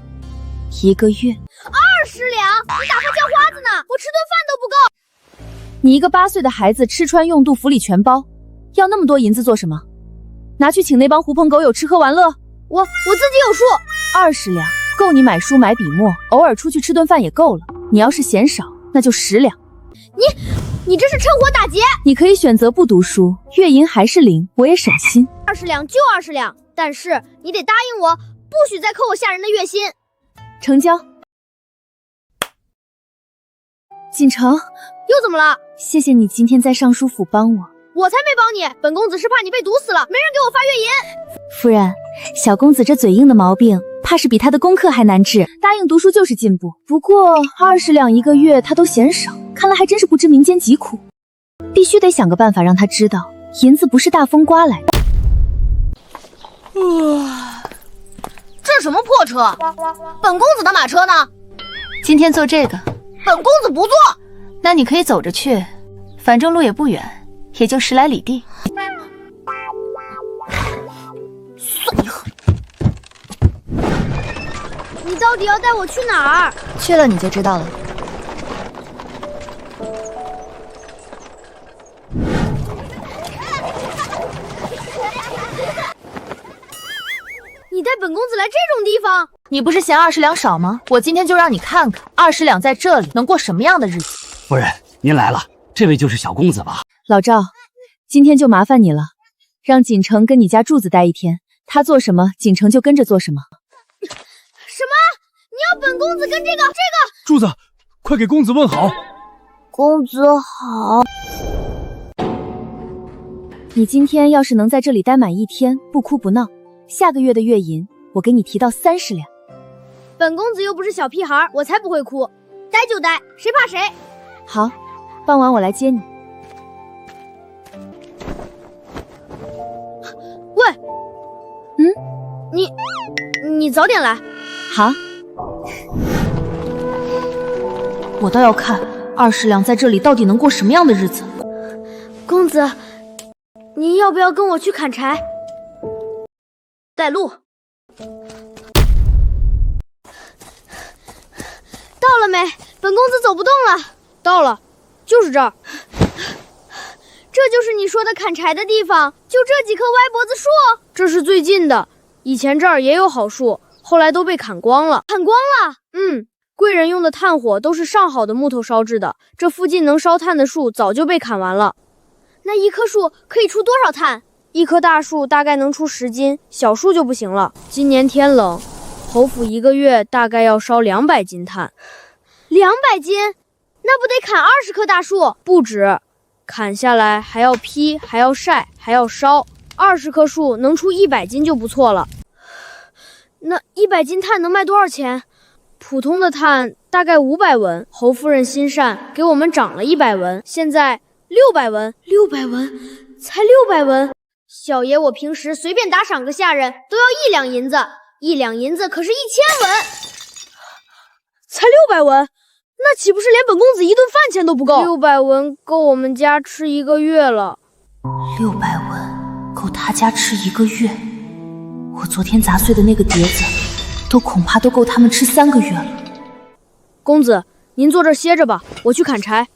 ，1个月。20两？你打发叫花子呢？我吃顿饭都不够。你一个8岁的孩子，吃穿用度府里全包，要那么多银子做什么？拿去请那帮狐朋狗友吃喝玩乐。我自己有数。20两够你买书买笔墨，偶尔出去吃顿饭也够了。你要是嫌少，那就10两。你这是趁火打劫！你可以选择不读书，月银还是0，我也省心。20两就20两，但是你得答应我，不许再扣我下人的月薪。成交。锦城，又怎么了？谢谢你今天在尚书府帮我。我才没帮你，本公子是怕你被毒死了，没人给我发月银。夫人，小公子这嘴硬的毛病，怕是比他的功课还难治。答应读书就是进步，不过20两1个月他都嫌少，看来还真是不知民间疾苦。必须得想个办法让他知道，银子不是大风刮来的。这什么破车？本公子的马车呢？今天坐这个。本公子不坐。那你可以走着去，反正路也不远，也就10来里地。算你狠！你到底要带我去哪儿？去了你就知道了。你带本公子来这种地方？你不是嫌20两少吗？我今天就让你看看20两在这里能过什么样的日子。夫人，您来了，这位就是小公子吧？老赵，今天就麻烦你了，让锦城跟你家柱子待1天，他做什么，锦城就跟着做什么。什么？你要本公子跟这个？柱子，快给公子问好。公子好。你今天要是能在这里待满1天，不哭不闹，下个月的月银我给你提到30两。本公子又不是小屁孩，我才不会哭，待就待，谁怕谁？好，傍晚我来接你。喂，你早点来。好。我倒要看20两在这里到底能过什么样的日子。公子，您要不要跟我去砍柴？带路。到了没？本公子走不动了。到了，就是这儿。这就是你说的砍柴的地方，就这几棵歪脖子树。这是最近的，以前这儿也有好树，后来都被砍光了。砍光了？贵人用的炭火都是上好的木头烧制的，这附近能烧炭的树早就被砍完了。那一棵树可以出多少炭？一棵大树大概能出10斤，小树就不行了。今年天冷，侯府1个月大概要烧200斤炭。200斤？那不得砍20棵大树？不止，砍下来还要劈，还要晒，还要烧。20棵树能出100斤就不错了。那100斤炭能卖多少钱？普通的炭大概500文，侯夫人心善，给我们涨了100文，现在600文。600文？才600文？小爷我平时随便打赏个下人都要1两银子，1两银子可是1000文。才600文？那岂不是连本公子一顿饭钱都不够？600文够我们家吃1个月了。600文够他家吃1个月，我昨天砸碎的那个碟子，恐怕都够他们吃3个月了。公子，您坐这儿歇着吧，我去砍柴。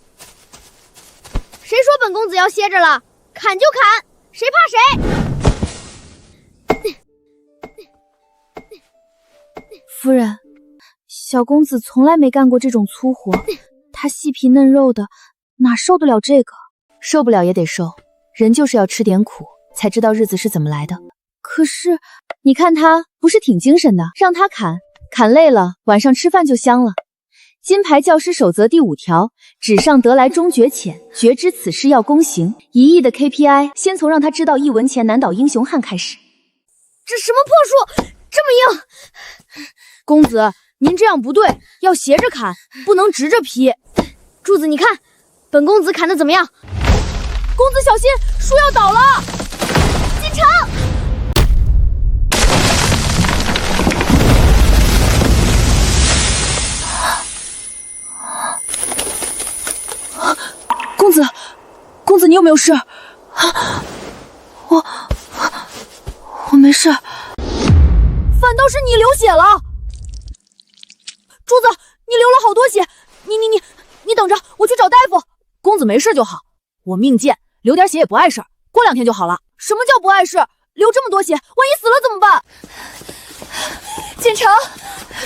谁说本公子要歇着了？砍就砍，谁怕谁？夫人，小公子从来没干过这种粗活，他细皮嫩肉的，哪受得了这个？受不了也得受，人就是要吃点苦，才知道日子是怎么来的。可是你看他不是挺精神的，让他砍砍累了，晚上吃饭就香了。金牌教师守则第5条：纸上得来终觉浅，觉知此事要躬行。1亿的 KPI， 先从让他知道一文钱难倒英雄汉开始。这什么破树，这么硬！公子，您这样不对，要斜着砍，不能直着劈。柱子，你看，本公子砍的怎么样？公子小心，树要倒了！进城！公子，你有没有事？我没事。反倒是你流血了，珠子，你流了好多血，你等着，我去找大夫。公子没事就好，我命贱，流点血也不碍事，过2天就好了。什么叫不碍事？流这么多血，万一死了怎么办？锦城，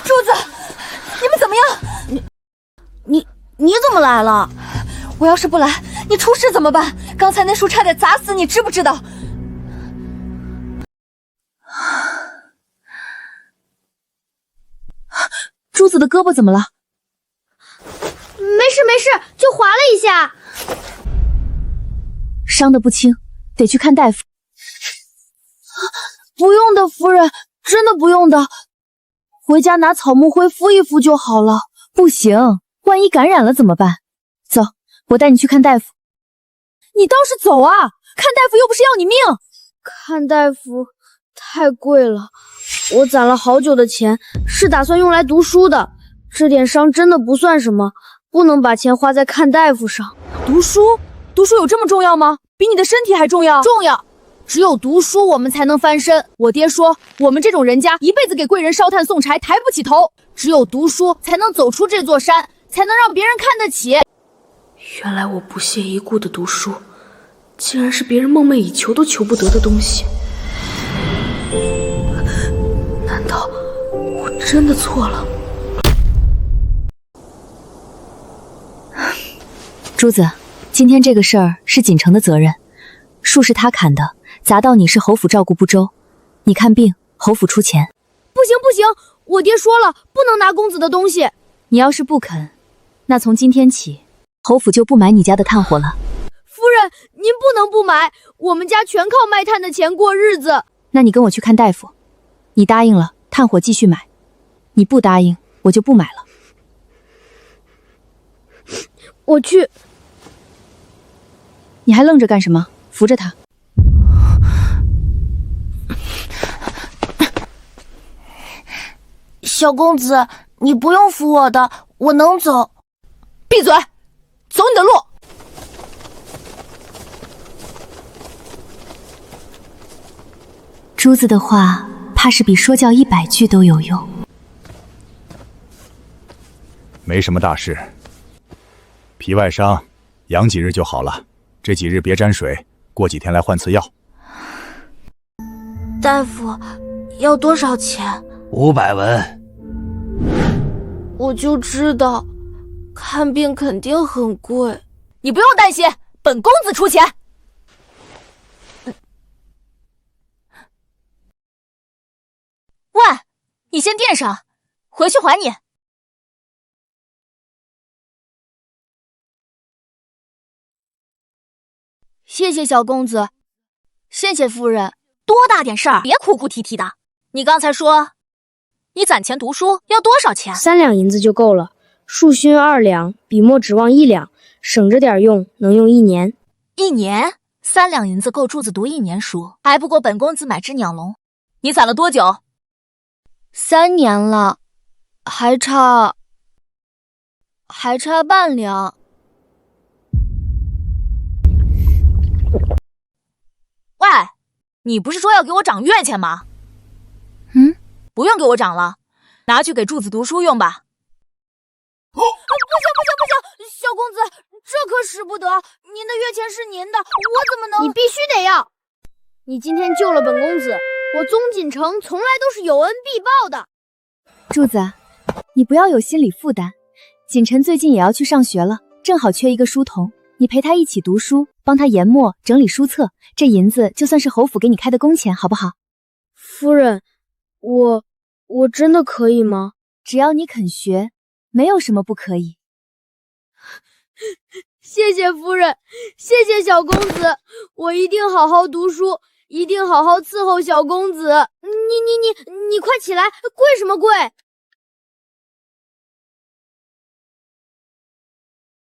珠子，你们怎么样？你怎么来了？我要是不来，你出事怎么办？刚才那树差点砸死你，知不知道？珠子的胳膊怎么了？没事，就划了一下。伤得不轻，得去看大夫。不用的，夫人，真的不用的，回家拿草木灰敷一敷就好了。不行，万一感染了怎么办？走，我带你去看大夫。你倒是走啊！看大夫又不是要你命。看大夫太贵了，我攒了好久的钱，是打算用来读书的。这点伤真的不算什么，不能把钱花在看大夫上。读书有这么重要吗？比你的身体还重要？重要。只有读书，我们才能翻身。我爹说，我们这种人家一辈子给贵人烧炭送柴，抬不起头。只有读书，才能走出这座山，才能让别人看得起。原来我不屑一顾的读书，竟然是别人梦寐以求都求不得的东西。难道我真的错了？珠子，今天这个事儿是锦城的责任，树是他砍的，砸到你是侯府照顾不周。你看病，侯府出钱。不行，我爹说了，不能拿公子的东西。你要是不肯，那从今天起，侯府就不买你家的炭火了。夫人，您不能不买，我们家全靠卖炭的钱过日子。那你跟我去看大夫，你答应了，炭火继续买；你不答应，我就不买了。我去。你还愣着干什么？扶着他。小公子，你不用扶我的，我能走。闭嘴，走你的路。珠子的话，怕是比说教100句都有用。没什么大事，皮外伤，养几日就好了。这几日别沾水，过几天来换次药。大夫，要多少钱？500文。我就知道，看病肯定很贵。你不用担心，本公子出钱。喂，你先垫上，回去还你。谢谢小公子，谢谢夫人。多大点事儿，别哭哭啼啼的。你刚才说，你攒钱读书要多少钱？3两银子就够了，树熏2两，笔墨指望1两，省着点用，能用1年。1年？3两银子够柱子读1年书，还不够本公子买只鸟笼。你攒了多久？3年了，还差半两。喂，你不是说要给我涨月钱吗？不用给我涨了，拿去给柱子读书用吧。不行，小公子，这可使不得，您的月钱是您的，我怎么能……你必须得要！你今天救了本公子，我宗锦城从来都是有恩必报的。柱子，你不要有心理负担，锦城最近也要去上学了，正好缺一个书童，你陪他一起读书，帮他研墨整理书册，这银子就算是侯府给你开的工钱，好不好？夫人，我真的可以吗？只要你肯学，没有什么不可以。谢谢夫人，谢谢小公子，我一定好好读书，一定好好伺候小公子。你快起来，跪什么跪？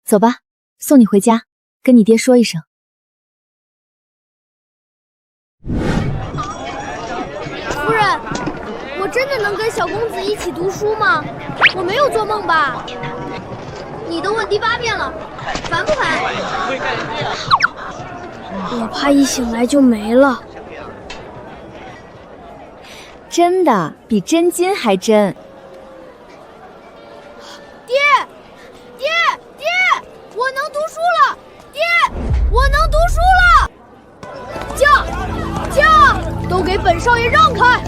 走吧，送你回家，跟你爹说一声。夫人，我真的能跟小公子一起读书吗？我没有做梦吧？你都问第8遍了，烦不烦？我怕一醒来就没了。真的，比真金还真。爹，我能读书了！爹，我能读书了！驾，都给本少爷让开！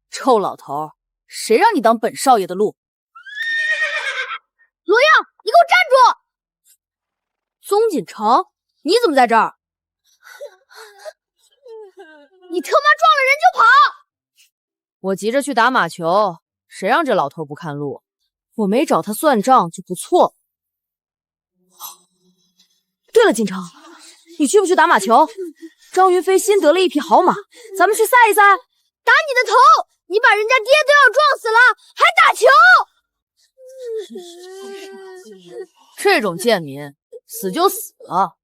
臭老头，谁让你当本少爷的路？罗耀，你给我站住！宗锦城，你怎么在这儿？你他妈撞了人就跑！我急着去打马球，谁让这老头不看路？我没找他算账就不错。对了，锦城，你去不去打马球？张云飞新得了一匹好马，咱们去赛一赛。打你的头！你把人家爹都要撞死了，还打球！这种贱民，死就死了，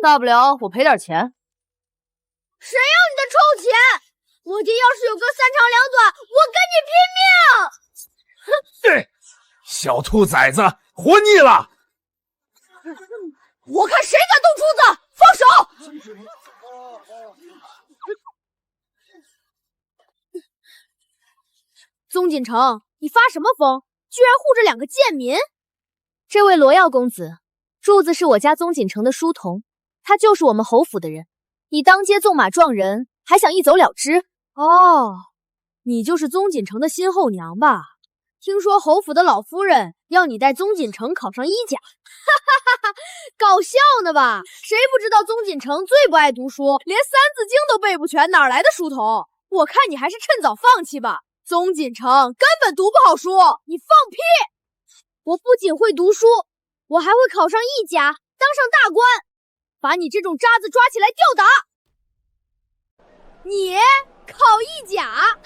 大不了我赔点钱。谁要你的臭钱？我爹要是有个3长2短，我跟你拼命！小兔崽子，活腻了！我看谁敢动珠子，放手！宗锦城，你发什么疯？居然护着2个贱民！这位罗耀公子，柱子是我家宗锦城的书童，他就是我们侯府的人。你当街纵马撞人，还想一走了之？哦，你就是宗锦城的新后娘吧？听说侯府的老夫人要你带宗锦城考上医甲，搞笑呢吧？谁不知道宗锦城最不爱读书，连《三字经》都背不全，哪来的书童？我看你还是趁早放弃吧。宗锦城根本读不好书，你放屁！我不仅会读书，我还会考上义甲，当上大官，把你这种渣子抓起来吊打。你考义甲？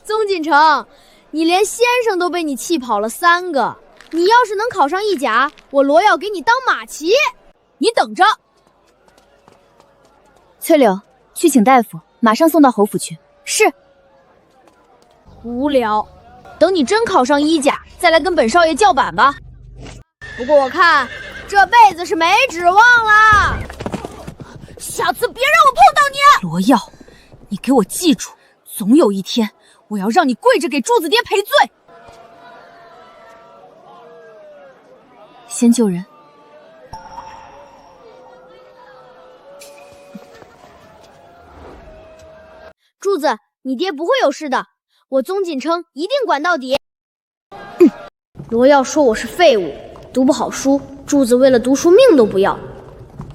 宗锦城，你连先生都被你气跑了3个，你要是能考上义甲，我罗耀给你当马骑，你等着。翠柳，去请大夫，马上送到侯府去。是。无聊，等你真考上医甲，再来跟本少爷叫板吧。不过我看这辈子是没指望了，下次别让我碰到你。罗耀，你给我记住，总有一天我要让你跪着给柱子爹赔罪。先救人。柱子，你爹不会有事的，我宗锦城一定管到底。罗耀说我是废物，读不好书，柱子为了读书命都不要。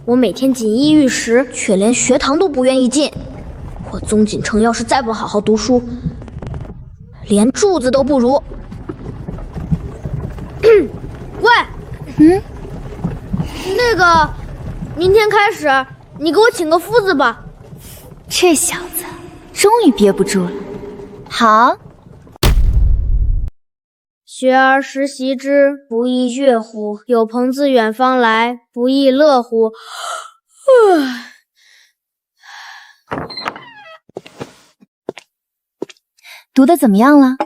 我每天锦衣玉食，却连学堂都不愿意进。我宗锦城要是再不好好读书，连柱子都不如。喂，那个，明天开始你给我请个夫子吧。这小子终于憋不住了。好。学而时习之，不亦乐乎？有朋自远方来，不亦乐乎？读得怎么样了？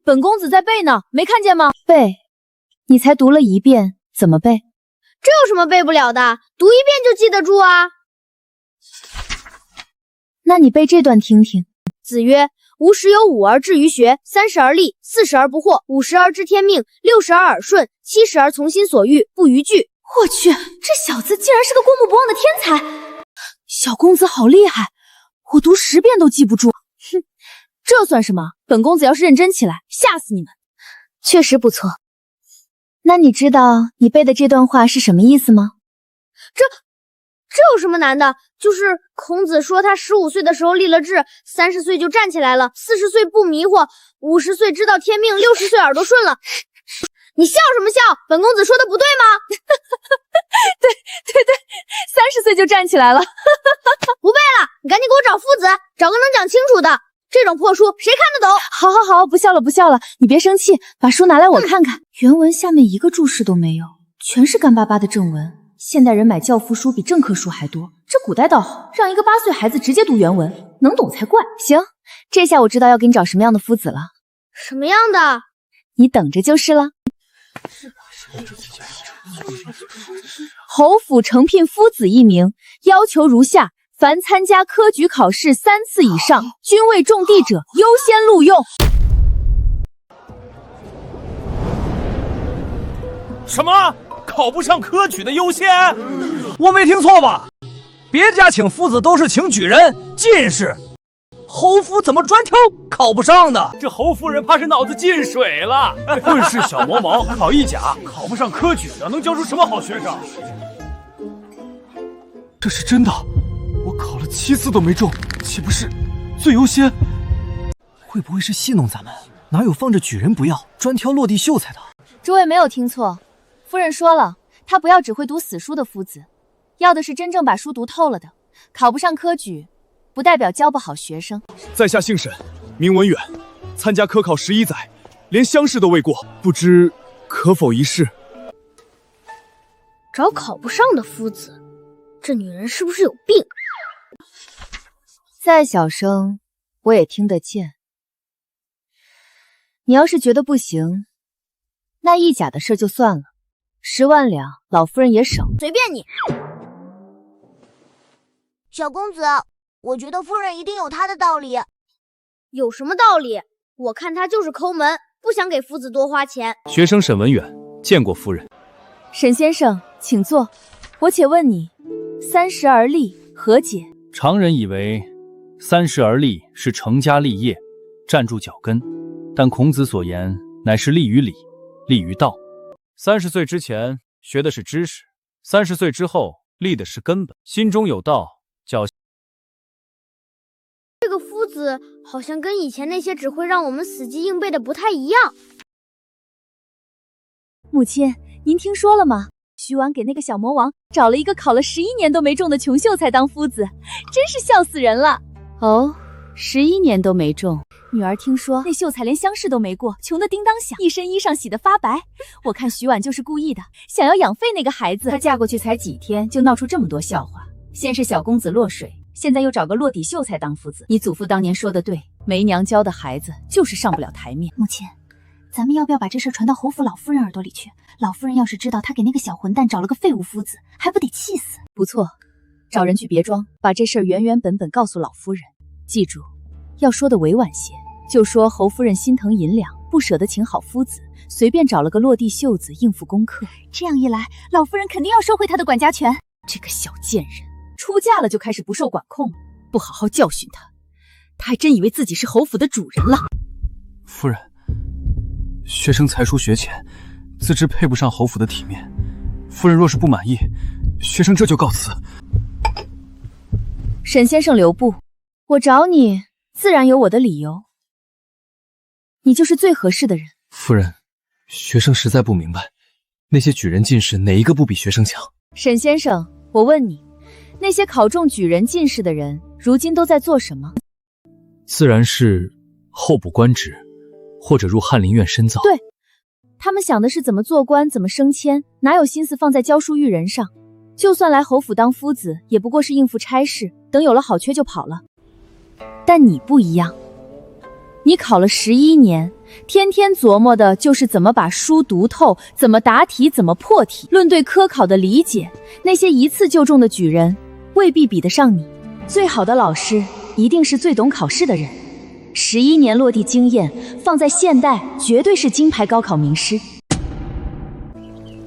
本公子在背呢，没看见吗？背？你才读了1遍，怎么背？这有什么背不了的？读1遍就记得住啊。那你背这段听听。子曰： 50有5而志于学，30而立，40而不惑，50而知天命，60而耳顺，70而从心所欲，不逾矩。我去，这小子竟然是个过目不忘的天才！小公子好厉害，我读10遍都记不住。哼，这算什么？本公子要是认真起来，吓死你们！确实不错。那你知道你背的这段话是什么意思吗？这有什么难的？就是孔子说他15岁的时候立了志，30岁就站起来了，40岁不迷惑，50岁知道天命，60岁耳朵顺了。你笑什么笑？本公子说的不对吗？对，30岁就站起来了。不背了，你赶紧给我找夫子，找个能讲清楚的。这种破书谁看得懂？好，不笑了，你别生气，把书拿来我看看。原文下面一个注释都没有，全是干巴巴的正文。现代人买教辅书比正课书还多，这古代倒好，让一个8岁孩子直接读原文，能懂才怪。行，这下我知道要给你找什么样的夫子了。什么样的？你等着就是了。侯府承聘夫子1名，要求如下：凡参加科举考试3次以上，均为中第者，优先录用。什么？考不上科举的优先？我没听错吧？别家请夫子都是请举人、进士，侯府怎么专挑考不上的？这侯夫人怕是脑子进水了。混世小魔毛，考一甲，考不上科举的，能教出什么好学生？这是真的，我考了7次都没中，岂不是最优先？会不会是戏弄咱们？哪有放着举人不要，专挑落地秀才的？诸位没有听错，夫人说了，她不要只会读死书的夫子，要的是真正把书读透了的。考不上科举，不代表教不好学生。在下姓沈，名文远，参加科考11载，连乡试都未过，不知可否一试？找考不上的夫子，这女人是不是有病？再小声我也听得见。你要是觉得不行，那一甲的事就算了，10万两老夫人也省。随便你。小公子，我觉得夫人一定有她的道理。有什么道理？我看她就是抠门，不想给夫子多花钱。学生沈文远见过夫人。沈先生，请坐。我且问你，30而立何解？常人以为30而立是成家立业，站住脚跟，但孔子所言乃是立于礼，立于道。30岁之前学的是知识，30岁之后立的是根本，心中有道。这个夫子好像跟以前那些只会让我们死记硬背的不太一样。母亲，您听说了吗？徐婉给那个小魔王找了一个考了11年都没中的穷秀才当夫子，真是笑死人了。哦，11年都没中。女儿听说那秀才连乡试都没过，穷得叮当响，一身衣裳洗得发白。我看徐婉就是故意的，想要养废那个孩子。她嫁过去才几天，就闹出这么多笑话。先是小公子落水，现在又找个落底秀才当夫子。你祖父当年说的对，没娘教的孩子就是上不了台面。母亲，咱们要不要把这事传到侯府老夫人耳朵里去？老夫人要是知道她给那个小混蛋找了个废物夫子，还不得气死？不错，找人去别庄，把这事儿原原本本告诉老夫人。记住，要说的委婉些，就说侯夫人心疼银两，不舍得请好夫子，随便找了个落地秀子应付功课。这样一来，老夫人肯定要收回她的管家权。这个小贱人，出嫁了就开始不受管控了，不好好教训她，她还真以为自己是侯府的主人了。夫人，学生才疏学浅，自知配不上侯府的体面。夫人若是不满意，学生这就告辞。沈先生留步，我找你自然有我的理由。你就是最合适的人。夫人，学生实在不明白，那些举人进士哪一个不比学生强？沈先生，我问你，那些考中举人进士的人，如今都在做什么？自然是候补官职，或者入翰林院深造。对，他们想的是怎么做官，怎么升迁，哪有心思放在教书育人上？就算来侯府当夫子，也不过是应付差事，等有了好缺就跑了。但你不一样，你考了11年，天天琢磨的就是怎么把书读透，怎么答题，怎么破题。论对科考的理解，那些一次就中的举人未必比得上你。最好的老师一定是最懂考试的人。11年落地经验，放在现代绝对是金牌高考名师。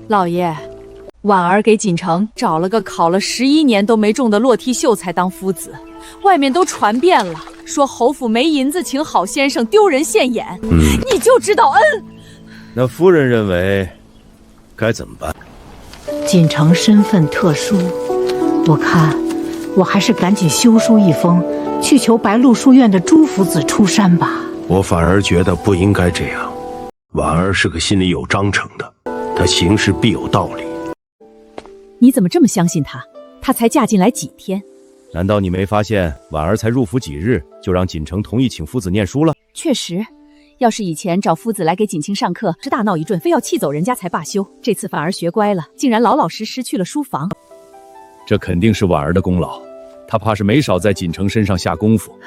老爷，婉儿给锦城找了个考了11年都没中的落梯秀才当夫子，外面都传遍了，说侯府没银子请好先生，丢人现眼。你就知道恩。那夫人认为该怎么办？锦城身份特殊，我看我还是赶紧修书一封，去求白鹿书院的朱夫子出山吧。我反而觉得不应该这样。婉儿是个心里有章程的，她行事必有道理。你怎么这么相信她？她才嫁进来几天？难道你没发现婉儿才入府几日，就让锦城同意请夫子念书了？确实，要是以前找夫子来给锦清上课，是大闹一顿，非要气走人家才罢休。这次反而学乖了，竟然老老实实去了书房。这肯定是婉儿的功劳，她怕是没少在锦城身上下功夫。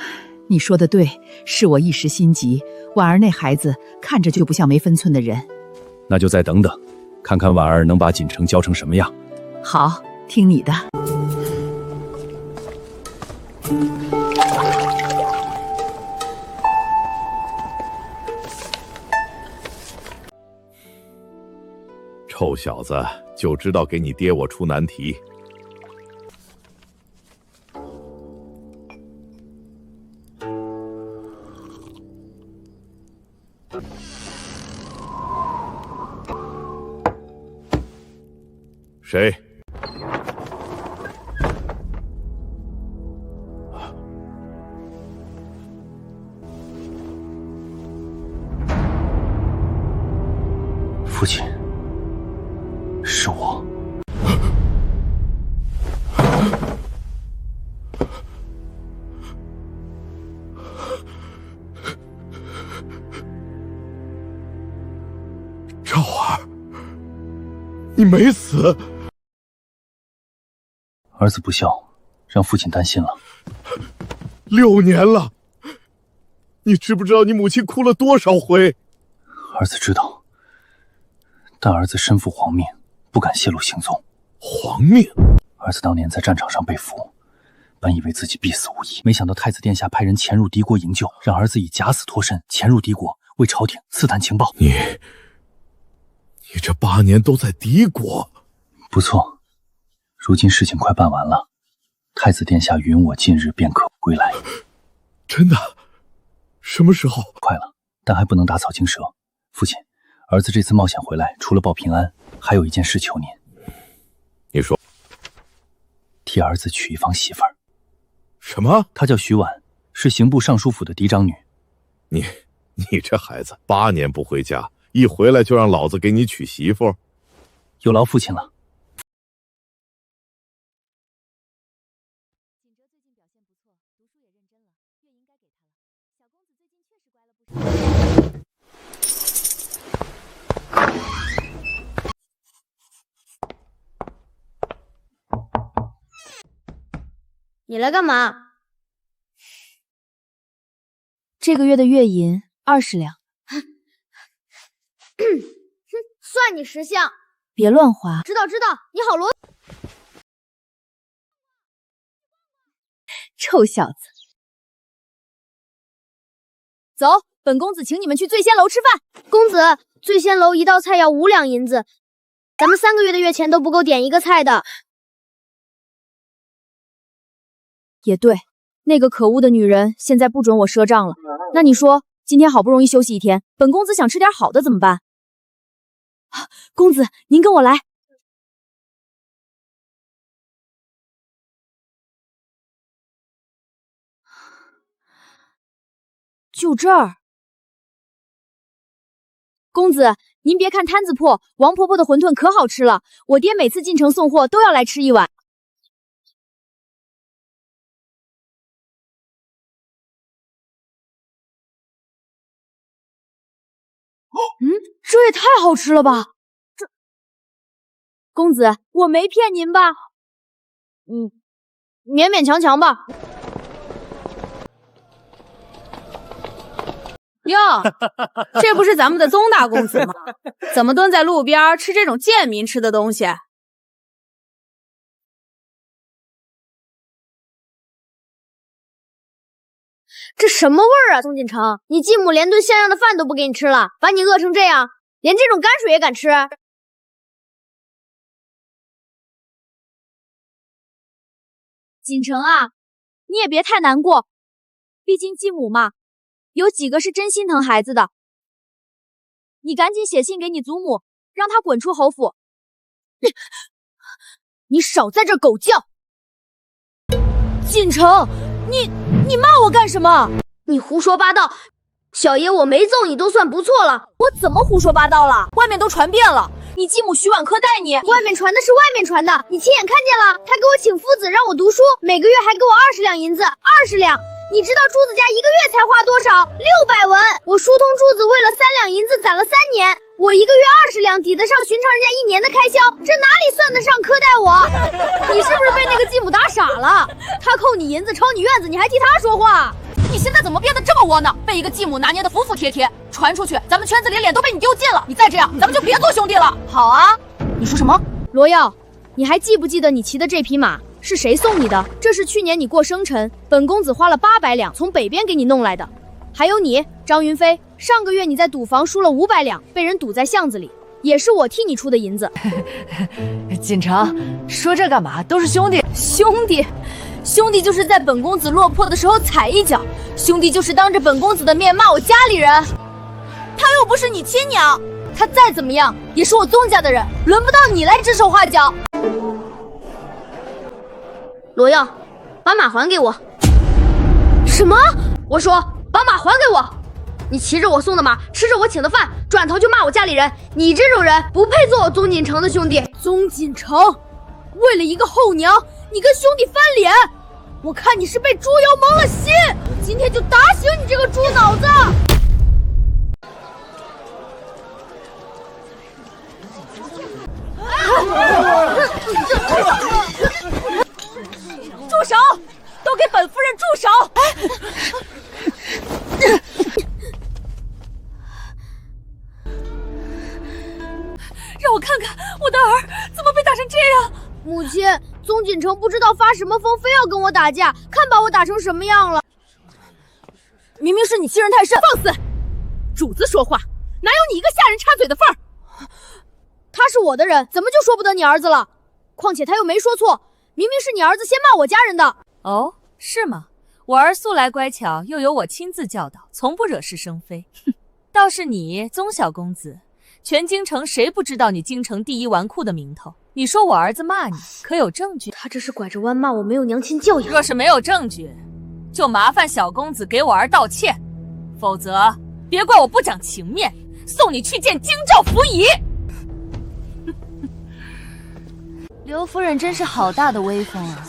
你说的对，是我一时心急。婉儿那孩子看着就不像没分寸的人。那就再等等，看看婉儿能把锦城教成什么样。好，听你的。臭小子，就知道给你爹我出难题。谁？父亲，是我。赵儿，你没死。儿子不孝，让父亲担心了。6年了，你知不知道你母亲哭了多少回？儿子知道，但儿子身负皇命，不敢泄露行踪。皇命？儿子当年在战场上被俘，本以为自己必死无疑，没想到太子殿下派人潜入敌国营救，让儿子以假死脱身，潜入敌国，为朝廷刺探情报。你这8年都在敌国？不错。如今事情快办完了，太子殿下允我近日便可归来。真的？什么时候？快了，但还不能打草惊蛇。父亲，儿子这次冒险回来，除了报平安，还有一件事求您。你说。替儿子娶一房媳妇儿。什么？她叫徐婉，是刑部尚书府的嫡长女。你这孩子8年不回家，一回来就让老子给你娶媳妇？有劳父亲了。你来干嘛？这个月的月银20两。算你识相。别乱花。知道，你好罗。臭小子。走，本公子请你们去醉仙楼吃饭。公子，醉仙楼一道菜要5两银子，咱们3个月的月钱都不够点一个菜的。也对，那个可恶的女人现在不准我赊账了。那你说，今天好不容易休息一天，本公子想吃点好的怎么办？公子，您跟我来。就这儿。公子，您别看摊子破，王婆婆的馄饨可好吃了，我爹每次进城送货都要来吃一碗。这也太好吃了吧！公子，我没骗您吧？勉勉强强吧。哟，这不是咱们的宗大公子吗？怎么蹲在路边吃这种贱民吃的东西？这什么味儿啊，宋锦城！你继母连顿像样的饭都不给你吃了，把你饿成这样，连这种泔水也敢吃？锦城啊，你也别太难过，毕竟继母嘛，有几个是真心疼孩子的。你赶紧写信给你祖母，让她滚出侯府。你少在这儿狗叫！锦城，你骂我干什么？你胡说八道！小爷我没揍你都算不错了。我怎么胡说八道了？外面都传遍了，你继母徐婉珂待你。外面传的是外面传的，你亲眼看见了。他给我请夫子让我读书，每个月还给我20两银子，20两。你知道珠子家一个月才花多少？600文。我疏通珠子为了3两银子攒了3年，我一个月20两抵得上寻常人家1年的开销，这哪里算得上苛待我？你是不是被那个继母打傻了？他扣你银子，抄你院子，你还替他说话？你现在怎么变得这么窝囊？被一个继母拿捏的服服帖帖，传出去，咱们圈子里脸都被你丢尽了。你再这样，咱们就别做兄弟了。好啊。你说什么？罗耀，你还记不记得你骑的这匹马是谁送你的？这是去年你过生辰，本公子花了800两从北边给你弄来的。还有你，张云飞，上个月你在赌房输了500两，被人堵在巷子里，也是我替你出的银子。锦城，说这干嘛？都是兄弟。兄弟就是在本公子落魄的时候踩一脚，兄弟就是当着本公子的面骂我家里人。他又不是你亲娘，他再怎么样也是我宗家的人，轮不到你来指手画脚。罗耀，把马还给我。什么？我说把马还给我。你骑着我送的马，吃着我请的饭，转头就骂我家里人，你这种人不配做我宗锦城的兄弟。宗锦城，为了一个后娘，你跟兄弟翻脸，我看你是被猪油蒙了心，我今天就打醒你这个猪脑子！住手！都给本夫人住手！让我看看我的儿怎么被打成这样。母亲，宗锦城不知道发什么疯，非要跟我打架，看把我打成什么样了。明明是你欺人太甚，放肆！主子说话，哪有你一个下人插嘴的份儿？他是我的人，怎么就说不得你儿子了？况且他又没说错，明明是你儿子先骂我家人的。哦，是吗？我儿素来乖巧，又有我亲自教导，从不惹是生非。倒是你，宗小公子，全京城谁不知道你京城第一纨绔的名头？你说我儿子骂你，可有证据？他这是拐着弯骂我没有娘亲教养。若是没有证据，就麻烦小公子给我儿道歉，否则别怪我不讲情面，送你去见京兆府尹。刘夫人真是好大的威风啊！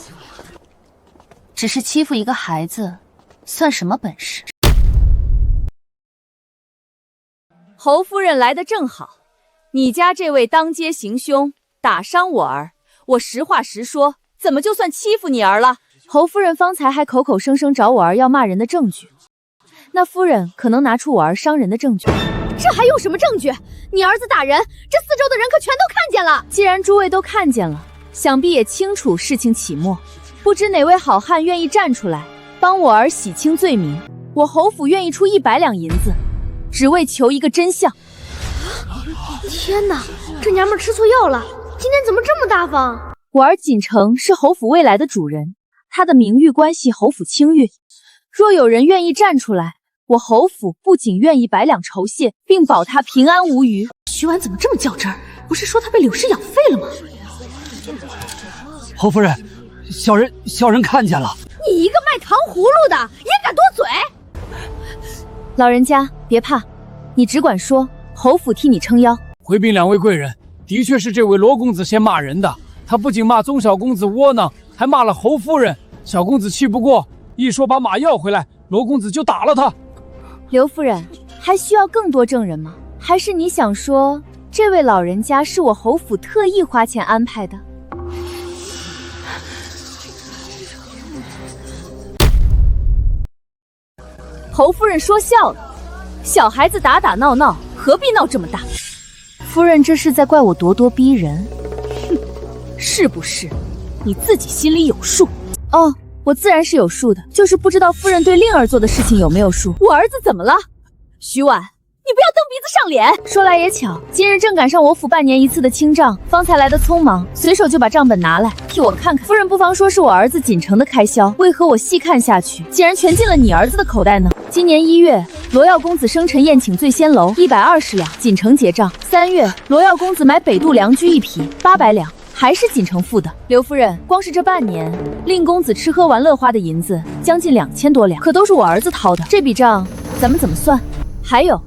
只是欺负一个孩子，算什么本事？侯夫人来得正好，你家这位当街行凶，打伤我儿，我实话实说，怎么就算欺负你儿了？侯夫人方才还口口声声找我儿要骂人的证据，那夫人可能拿出我儿伤人的证据。这还用什么证据？你儿子打人，这四周的人可全都看见了。既然诸位都看见了，想必也清楚事情起末，不知哪位好汉愿意站出来帮我儿洗清罪名？我侯府愿意出100两银子，只为求一个真相。天哪，这娘们吃错药了，今天怎么这么大方？我儿锦城是侯府未来的主人，他的名誉关系侯府清誉。若有人愿意站出来，我侯府不仅愿意100两酬谢，并保他平安无虞。徐婉怎么这么较真儿？不是说他被柳氏养废了吗？侯夫人，小人看见了。你一个卖糖葫芦的，也敢多嘴？老人家别怕，你只管说，侯府替你撑腰。回禀两位贵人，的确是这位罗公子先骂人的。他不仅骂宗小公子窝囊，还骂了侯夫人。小公子气不过，一说把马要回来，罗公子就打了他。刘夫人，还需要更多证人吗？还是你想说，这位老人家是我侯府特意花钱安排的？侯夫人说笑了，小孩子打打闹闹，何必闹这么大？夫人这是在怪我咄咄逼人？哼，是不是？你自己心里有数。哦，我自然是有数的，就是不知道夫人对令儿做的事情有没有数。我儿子怎么了？徐婉，你不要蹬鼻子上脸。说来也巧，今日正赶上我府半年一次的清账，方才来的匆忙，随手就把账本拿来替我看看。夫人不妨说是我儿子锦城的开销，为何我细看下去，竟然全进了你儿子的口袋呢？今年1月，罗耀公子生辰宴请醉仙楼120两，锦城结账。3月，罗耀公子买北渡良驹1匹800两。还是锦城付的。刘夫人，光是这半年，令公子吃喝玩乐花的银子将近2000多两，可都是我儿子掏的。这笔账咱们怎么算？还有，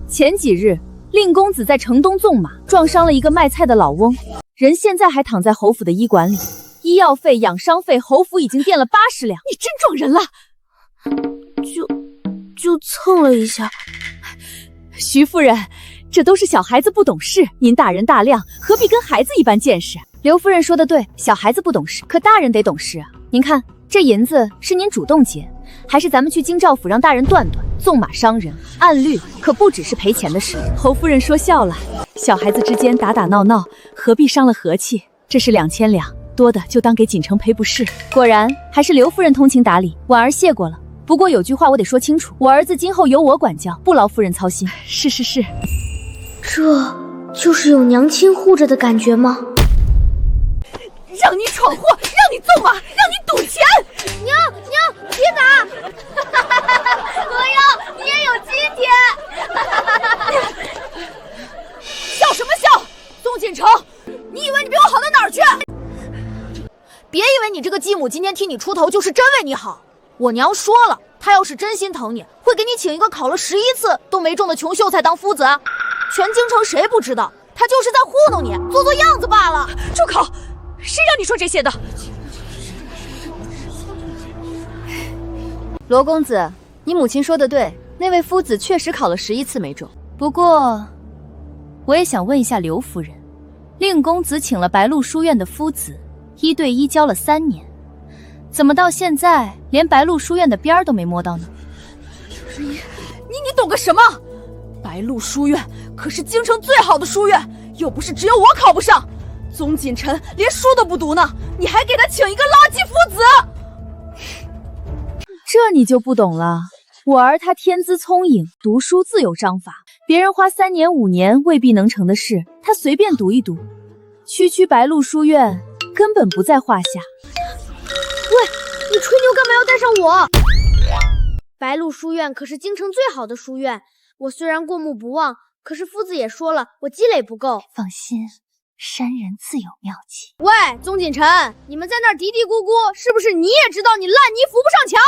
前几日令公子在城东纵马，撞伤了一个卖菜的老翁，人现在还躺在侯府的医馆里，医药费、养伤费，侯府已经垫了80两。你真撞人了！就蹭了一下。徐夫人，这都是小孩子不懂事，您大人大量，何必跟孩子一般见识？刘夫人说的对，小孩子不懂事，可大人得懂事啊。您看，这银子是您主动结，还是咱们去京兆府让大人断断？纵马伤人，按律可不只是赔钱的事。侯夫人说笑了，小孩子之间打打闹闹，何必伤了和气？这是2000两，多的就当给锦城赔不是。果然还是刘夫人通情达理，婉儿谢过了。不过有句话我得说清楚，我儿子今后由我管教，不劳夫人操心。是。这就是有娘亲护着的感觉吗？让你闯祸，让你纵马，让你赌钱！娘，别打！罗耀，你也有今天！笑什么笑？宗锦城，你以为你比我好到哪儿去？别以为你这个继母今天替你出头就是真为你好。我娘说了，她要是真心疼你，会给你请一个考了11次都没中的穷秀才当夫子。全京城谁不知道，她就是在糊弄你，做样子罢了。住口！谁让你说这些的？罗公子，你母亲说的对，那位夫子确实考了11次没中。不过，我也想问一下刘夫人，令公子请了白鹿书院的夫子，1对1教了3年。怎么到现在连白鹿书院的边儿都没摸到呢？你懂个什么？白鹿书院可是京城最好的书院，又不是只有我考不上。宗锦臣连书都不读呢，你还给他请一个垃圾夫子？这你就不懂了。我儿他天资聪颖，读书自有章法，别人花3年5年未必能成的事，他随便读一读，区白鹿书院根本不在话下。喂，你吹牛干嘛要带上我？白鹿书院可是京城最好的书院，我虽然过目不忘，可是夫子也说了，我积累不够。放心，山人自有妙计。喂，宗锦臣，你们在那儿嘀嘀咕咕，是不是你也知道你烂泥扶不上墙？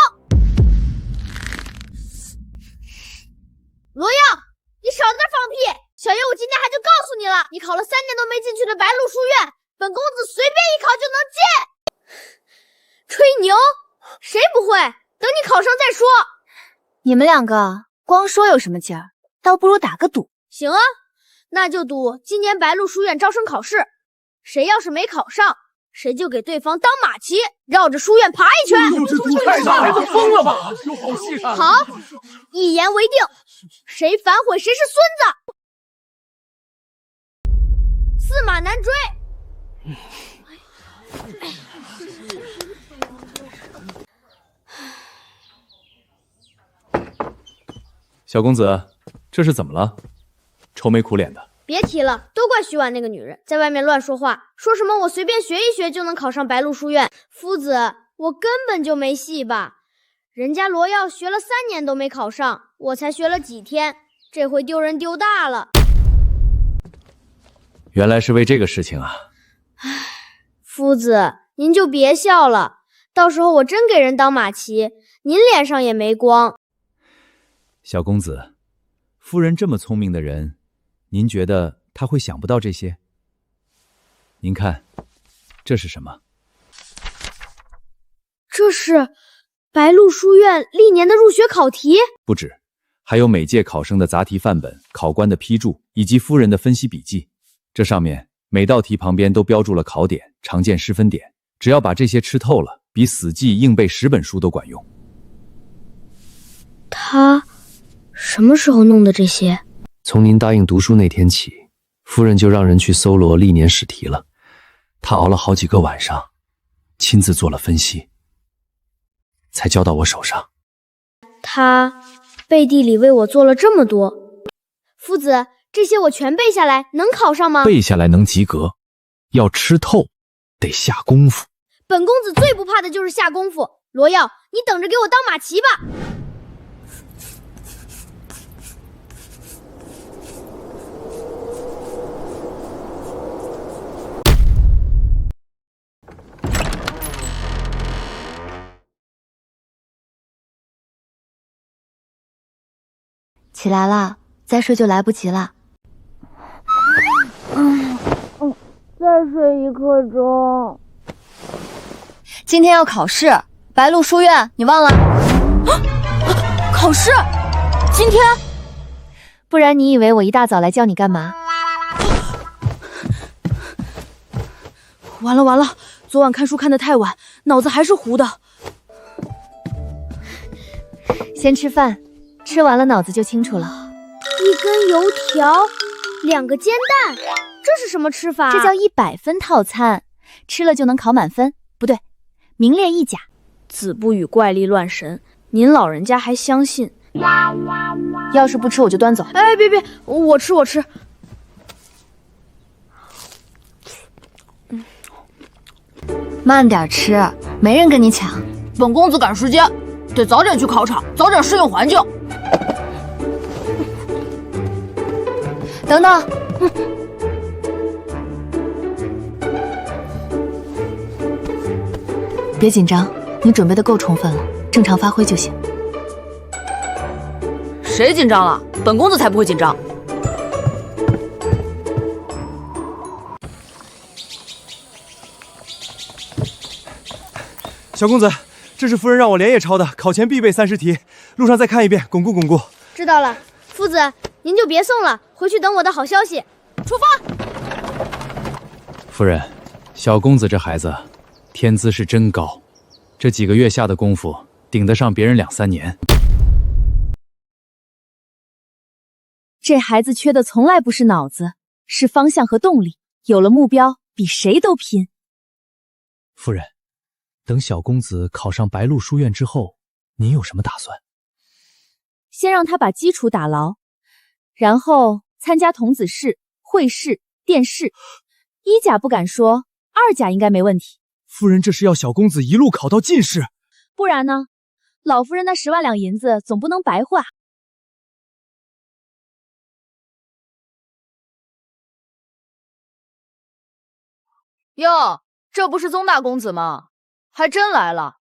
罗耀，你少在那放屁！小爷我今天还就告诉你了，你考了3年都没进去的白鹿书院，本公子随便一考就能进。吹牛？谁不会？等你考上再说。你们2个光说有什么劲儿？倒不如打个赌。行啊，那就赌今年白鹿书院招生考试，谁要是没考上，谁就给对方当马骑，绕着书院爬一圈。这赌太大了，疯了吧？有好戏看。好，一言为定，谁反悔谁是孙子。驷马难追。小公子，这是怎么了？愁眉苦脸的。别提了，都怪徐婉那个女人，在外面乱说话，说什么我随便学一学就能考上白鹿书院。夫子，我根本就没戏吧？人家罗耀学了3年都没考上，我才学了几天，这回丢人丢大了。原来是为这个事情啊！唉，夫子，您就别笑了，到时候我真给人当马骑，您脸上也没光。小公子，夫人这么聪明的人，您觉得她会想不到这些？您看，这是什么？这是白鹿书院历年的入学考题？不止，还有每届考生的杂题范本、考官的批注以及夫人的分析笔记。这上面每道题旁边都标注了考点、常见失分点，只要把这些吃透了，比死记硬背10本书都管用。他什么时候弄的这些？从您答应读书那天起，夫人就让人去搜罗历年史题了。她熬了好几个晚上，亲自做了分析。才交到我手上。他背地里为我做了这么多，夫子，这些我全背下来，能考上吗？背下来能及格，要吃透，得下功夫。本公子最不怕的就是下功夫。罗耀，你等着给我当马骑吧。起来了，再睡就来不及了。再睡1刻钟。今天要考试，白鹿书院，你忘了？考试？今天？不然你以为我一大早来叫你干嘛？完了完了，昨晚看书看得太晚，脑子还是糊的。先吃饭，吃完了脑子就清楚了。1根油条，2个煎蛋，这是什么吃法？这叫100分套餐，吃了就能考满分。不对，名列1甲。子不语怪力乱神，您老人家还相信？要是不吃我就端走。哎，别，我吃。慢点吃，没人跟你抢。本公子赶时间，得早点去考场，早点适应环境。等等，别紧张，你准备的够充分了，正常发挥就行。谁紧张了？本公子才不会紧张。小公子，这是夫人让我连夜抄的，考前必备30题，路上再看一遍，巩固巩固。知道了，夫子，您就别送了，回去等我的好消息。出发。夫人，小公子这孩子天资是真高，这几个月下的功夫顶得上别人2、3年。这孩子缺的从来不是脑子，是方向和动力。有了目标，比谁都拼。夫人，等小公子考上白鹿书院之后，您有什么打算？先让他把基础打牢，然后参加童子试、会试、殿试。1甲不敢说，2甲应该没问题。夫人这是要小公子一路考到进士，不然呢？老夫人那10万两银子总不能白花。哟，这不是宗大公子吗？还真来了。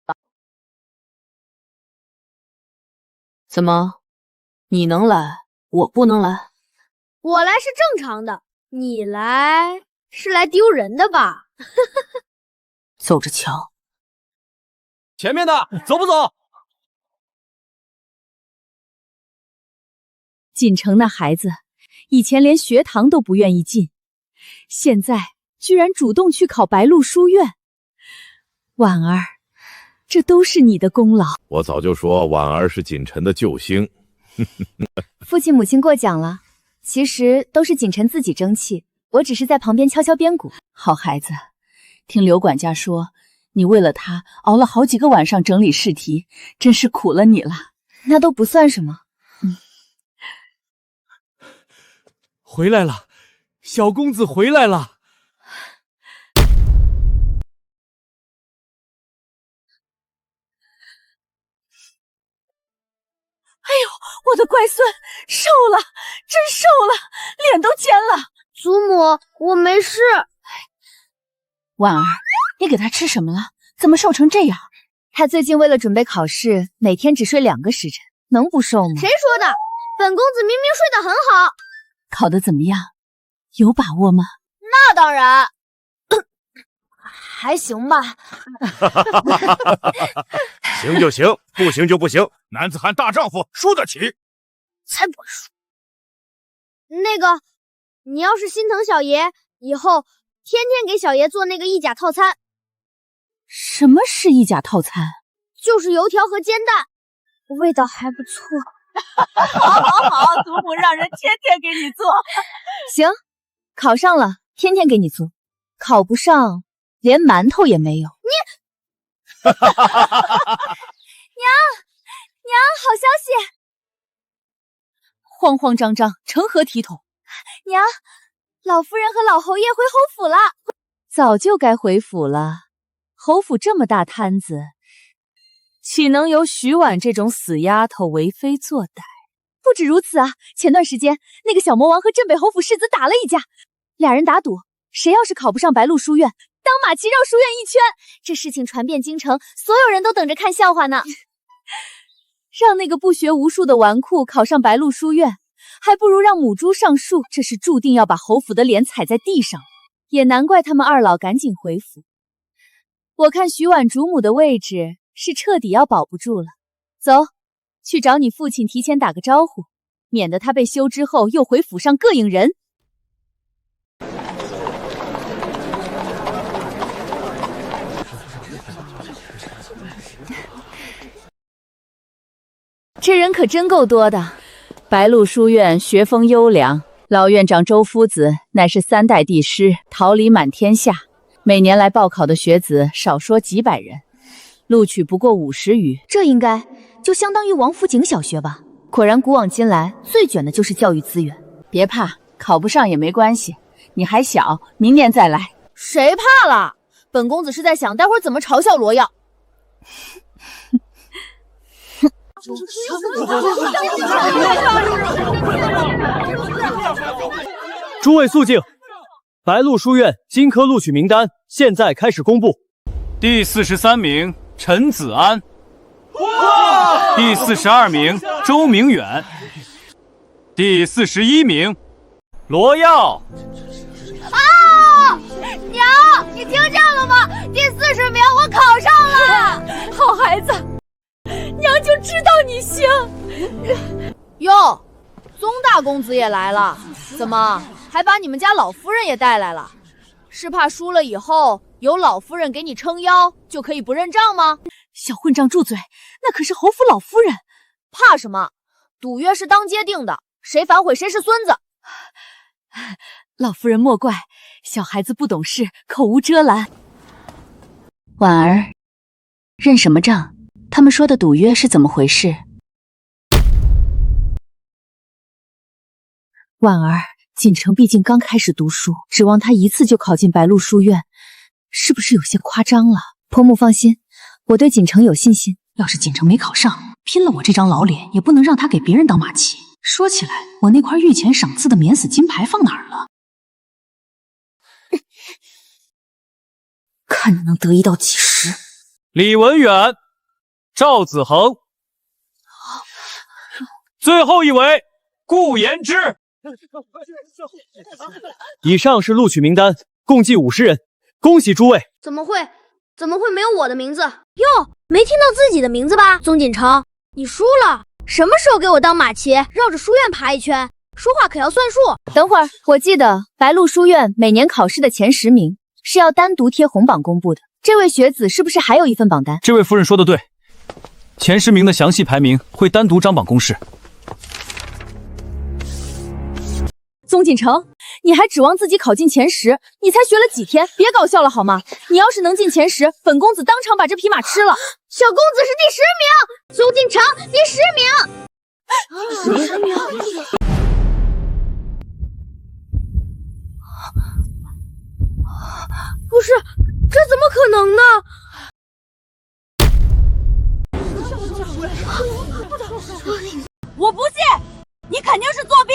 怎么，你能来，我不能来？我来是正常的，你来是来丢人的吧？走着瞧。前面的，走不走？锦城那孩子，以前连学堂都不愿意进，现在居然主动去考白鹿书院。婉儿，这都是你的功劳。我早就说婉儿是锦城的救星。父亲母亲过奖了，其实都是锦城自己争气，我只是在旁边敲敲边鼓。好孩子，听刘管家说，你为了他熬了好几个晚上整理试题，真是苦了你了。那都不算什么。回来了，小公子回来了。哎呦，我的乖孙瘦了，真瘦了，脸都尖了。祖母，我没事。婉儿，你给他吃什么了？怎么瘦成这样？他最近为了准备考试，每天只睡2个时辰，能不瘦吗？谁说的？本公子明明睡得很好。考得怎么样？有把握吗？那当然，还行吧。行就行，不行就不行。男子汉大丈夫，输得起。才不会输。那个，你要是心疼小爷，以后天天给小爷做那个1甲套餐。什么是1甲套餐？就是油条和煎蛋，味道还不错。好，祖母让人天天给你做。行，考上了天天给你做，考不上连馒头也没有。慌慌张张，成何体统？娘，老夫人和老侯爷回侯府了。早就该回府了。侯府这么大摊子，岂能由徐婉这种死丫头为非作歹？不止如此啊，前段时间那个小魔王和镇北侯府世子打了一架，俩人打赌，谁要是考不上白鹿书院，当马骑绕书院一圈。这事情传遍京城，所有人都等着看笑话呢。让那个不学无术的纨绔考上白鹿书院，还不如让母猪上树，这是注定要把侯府的脸踩在地上。也难怪他们二老赶紧回府。我看徐婉主母的位置是彻底要保不住了。走，去找你父亲提前打个招呼，免得他被休之后又回府上膈应人。这人可真够多的。白鹿书院学风优良，老院长周夫子乃是3代帝师，桃李满天下。每年来报考的学子少说几百人，录取不过50余。这应该就相当于王府井小学吧？果然古往今来最卷的就是教育资源。别怕，考不上也没关系，你还小，明年再来。谁怕了？本公子是在想待会儿怎么嘲笑罗耀。诸位肃静，白鹿书院金科录取名单现在开始公布。第43名陈子安，第42名周明远，第41名罗耀。娘，你听见了吗？第40名我考上了。好孩子，娘就知道你行。哟，宗大公子也来了，怎么还把你们家老夫人也带来了？是怕输了以后有老夫人给你撑腰，就可以不认账吗？小混账住嘴，那可是侯府老夫人。怕什么？赌约是当街定的，谁反悔谁是孙子。老夫人莫怪，小孩子不懂事，口无遮拦。婉儿，认什么账？他们说的赌约是怎么回事？婉儿，锦城毕竟刚开始读书，指望他一次就考进白鹿书院，是不是有些夸张了？婆母放心，我对锦城有信心。要是锦城没考上，拼了我这张老脸也不能让他给别人当马骑。说起来，我那块御前赏赐的免死金牌放哪儿了？看你能得意到几时。李文远、赵子恒，最后一位顾延之。以上是录取名单，共计50人，恭喜诸位。怎么会没有我的名字？哟，没听到自己的名字吧？宗锦城，你输了。什么时候给我当马骑，绕着书院爬一圈？说话可要算数。等会儿，我记得白鹿书院每年考试的前10名是要单独贴红榜公布的。这位学子是不是还有一份榜单？这位夫人说的对，前10名的详细排名会单独张榜公示。宗锦城，你还指望自己考进前10？你才学了几天，别搞笑了好吗？你要是能进前10，本公子当场把这匹马吃了。小公子是第10名，宗锦城第10名。10名。不是，这怎么可能呢？我不信，你肯定是作弊。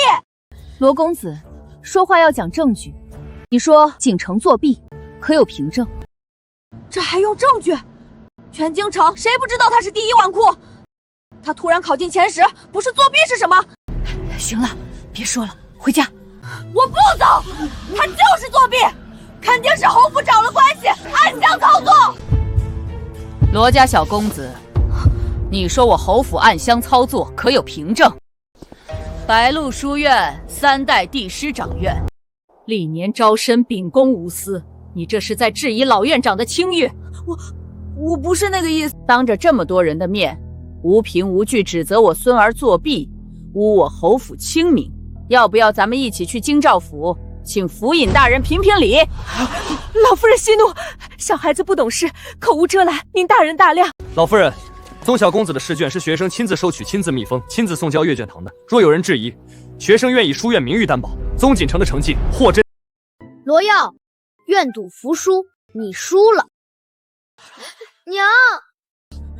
罗公子，说话要讲证据。你说锦城作弊，可有凭证？这还用证据？全京城谁不知道他是第1纨绔？他突然考进前10，不是作弊是什么？行了，别说了，回家。我不走，他就是作弊，肯定是侯府找了关系，暗箱操作。罗家小公子，你说我侯府暗箱操作，可有凭证？白鹿书院3代帝师长院，历年招生秉公无私，你这是在质疑老院长的清誉。我不是那个意思。当着这么多人的面，无凭无据指责我孙儿作弊，污我侯府清名，要不要咱们一起去京兆府，请府尹大人评评理？老夫人息怒，小孩子不懂事，口无遮拦，您大人大量。老夫人，宗小公子的试卷是学生亲自收取、亲自密封、亲自送交阅卷堂的。若有人质疑，学生愿以书院名誉担保，宗锦城的成绩或真。罗耀，愿赌服输，你输了。娘，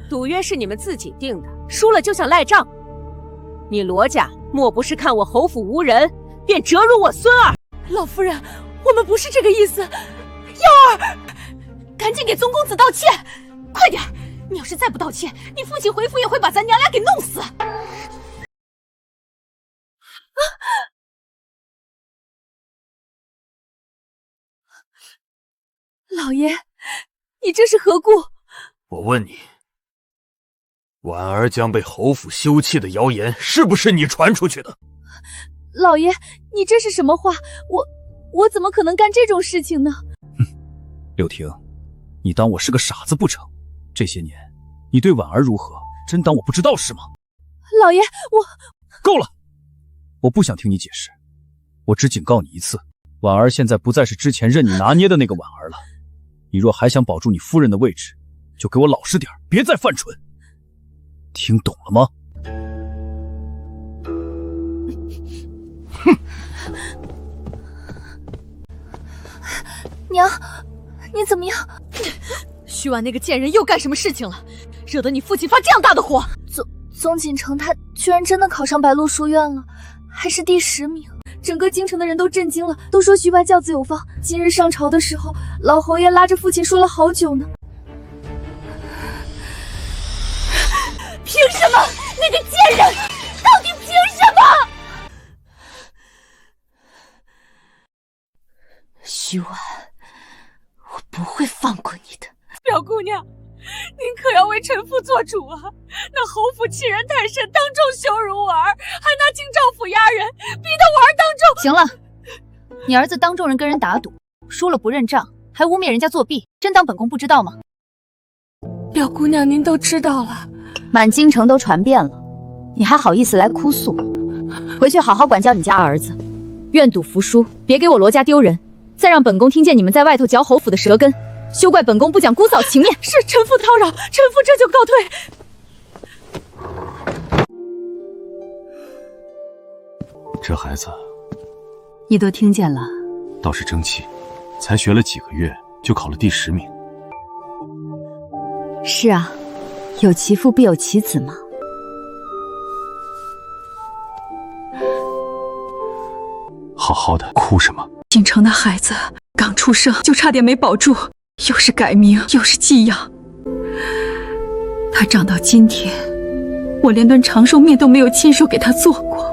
赌约是你们自己定的，输了就想赖账。你罗家莫不是看我侯府无人，便折辱我孙儿？老夫人，我们不是这个意思。耀儿，赶紧给宗公子道歉，快点！你要是再不道歉，你父亲回府也会把咱娘俩给弄死。老爷，你这是何故？我问你，婉儿将被侯府休弃的谣言是不是你传出去的？老爷，你这是什么话？我怎么可能干这种事情呢？柳婷，你当我是个傻子不成？这些年你对婉儿如何，真当我不知道是吗？老爷，够了，我不想听你解释，我只警告你一次，婉儿现在不再是之前任你拿捏的那个婉儿了。你若还想保住你夫人的位置，就给我老实点，别再犯蠢。听懂了吗？哼！娘，你怎么样？徐婉那个贱人又干什么事情了？惹得你父亲发这样大的火？宗锦城他居然真的考上白鹿书院了，还是第10名。整个京城的人都震惊了，都说徐白教子有方。今日上朝的时候，老侯爷拉着父亲说了好久呢。凭什么？那个贱人到底凭什么？徐婉，我不会放过你的。表姑娘，您可要为臣妇做主啊！那侯府欺人太甚，当众羞辱我儿，还拿京兆府压人，逼得我儿当众……行了，你儿子当众人跟人打赌，输了不认账，还污蔑人家作弊，真当本宫不知道吗？表姑娘，您都知道了，满京城都传遍了，你还好意思来哭诉？回去好好管教你家儿子，愿赌服输，别给我罗家丢人，再让本宫听见你们在外头嚼侯府的舌根。休怪本宫不讲姑嫂情面。是臣妇叨扰，臣妇这就告退。这孩子，你都听见了，倒是争气，才学了几个月就考了第10名。是啊，有其父必有其子嘛。好好的，哭什么？锦城的孩子刚出生就差点没保住。又是改名，又是寄养，他长到今天，我连顿长寿面都没有亲手给他做过。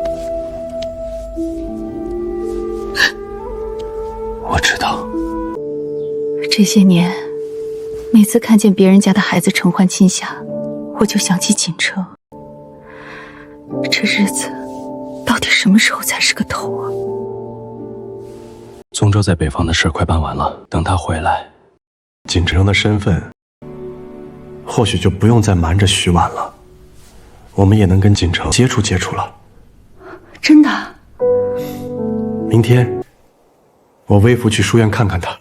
我知道，这些年，每次看见别人家的孩子承欢亲下，我就想起锦城。这日子到底什么时候才是个头啊？宗周在北方的事快办完了，等他回来。锦城的身份，或许就不用再瞒着徐婉了，我们也能跟锦城接触接触了。真的？明天，我微服去书院看看他。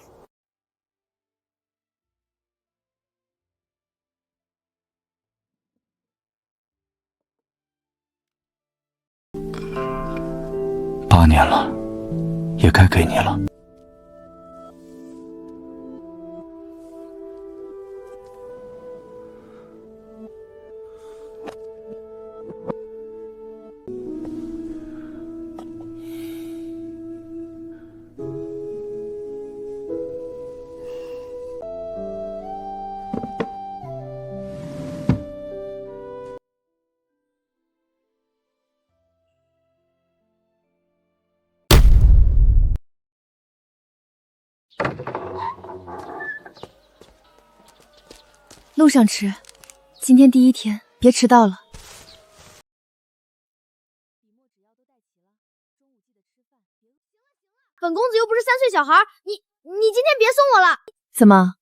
8年了，也该给你了。路上吃，今天第1天，别迟到了。本公子又不是3岁小孩，你今天别送我了。怎么，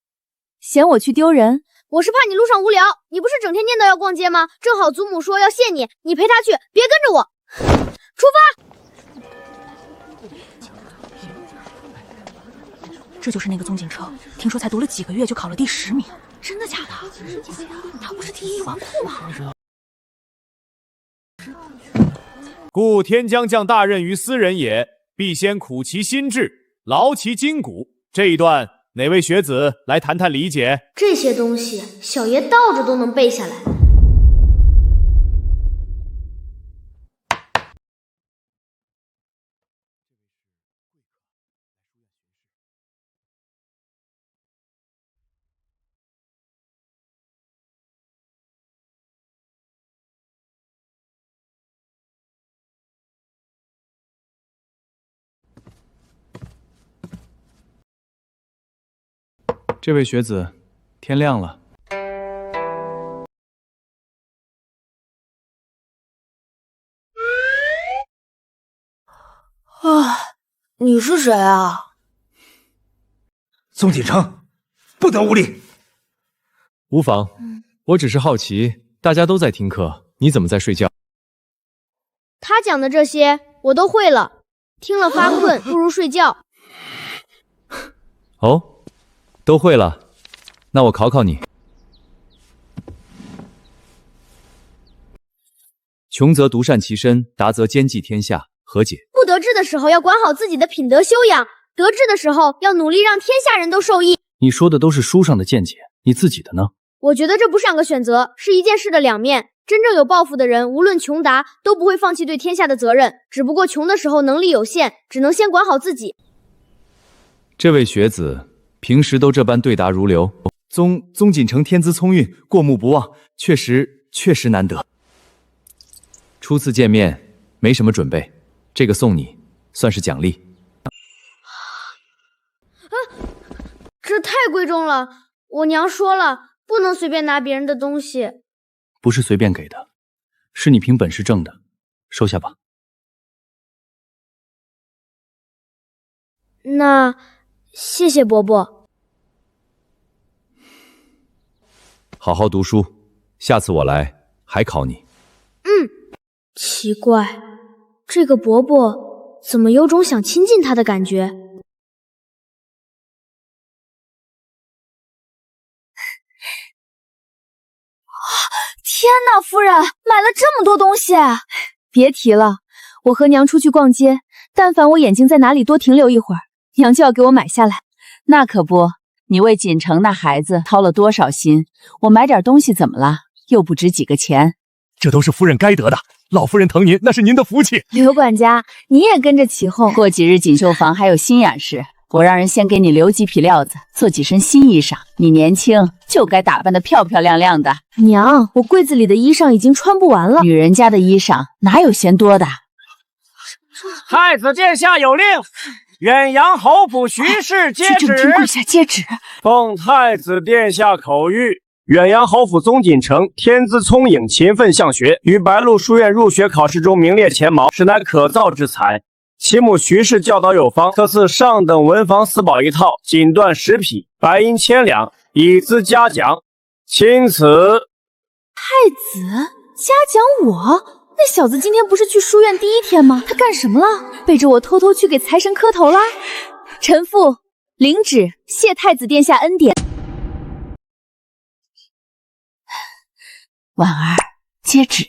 嫌我去丢人？我是怕你路上无聊，你不是整天念叨要逛街吗？正好祖母说要谢你，你陪她去，别跟着我。出发！这就是那个宗锦城，听说才读了几个月就考了第10名。真的假的？他不是第一纨绔吗？故天将降大任于斯人也，必先苦其心志，劳其筋骨。这一段哪位学子来谈谈理解？这些东西小爷倒着都能背下来。这位学子，天亮了。你是谁啊？宋锦城，不得无礼！无妨，我只是好奇，大家都在听课，你怎么在睡觉？他讲的这些我都会了，听了发困，不如睡觉。哦，都会了，那我考考你。穷则独善其身，达则兼济天下，何解？不得志的时候要管好自己的品德修养，得志的时候要努力让天下人都受益。你说的都是书上的见解，你自己的呢？我觉得这不是两个选择，是一件事的两面。真正有抱负的人，无论穷达，都不会放弃对天下的责任。只不过穷的时候能力有限，只能先管好自己。这位学子平时都这般对答如流，宗锦城天资聪颖，过目不忘，确实难得。初次见面，没什么准备，这个送你，算是奖励。这太贵重了，我娘说了，不能随便拿别人的东西。不是随便给的，是你凭本事挣的，收下吧。那谢谢伯伯。好好读书，下次我来还考你。奇怪，这个伯伯怎么有种想亲近他的感觉？天哪，夫人买了这么多东西！别提了，我和娘出去逛街，但凡我眼睛在哪里多停留一会儿，娘就要给我买下来。那可不，你为锦城那孩子掏了多少心，我买点东西怎么了？又不值几个钱。这都是夫人该得的，老夫人疼您，那是您的福气。刘管家，你也跟着起哄。过几日锦绣坊还有新雅事，我让人先给你留几匹料子，做几身新衣裳。你年轻，就该打扮得漂漂亮亮的。娘，我柜子里的衣裳已经穿不完了。女人家的衣裳哪有嫌多的？太子殿下有令，远洋侯府徐氏接旨。去跪下接旨。奉太子殿下口谕，远洋侯府宗锦城天资聪颖，勤奋向学，于白鹿书院入学考试中名列前茅，实乃可造之才。其母徐氏教导有方，特赐上等文房四宝1套，锦缎10匹，白银1000两，以资嘉奖。钦此。太子嘉奖我？那小子今天不是去书院第一天吗？他干什么了？背着我偷偷去给财神磕头啦？臣妇领旨，谢太子殿下恩典。婉儿，接旨。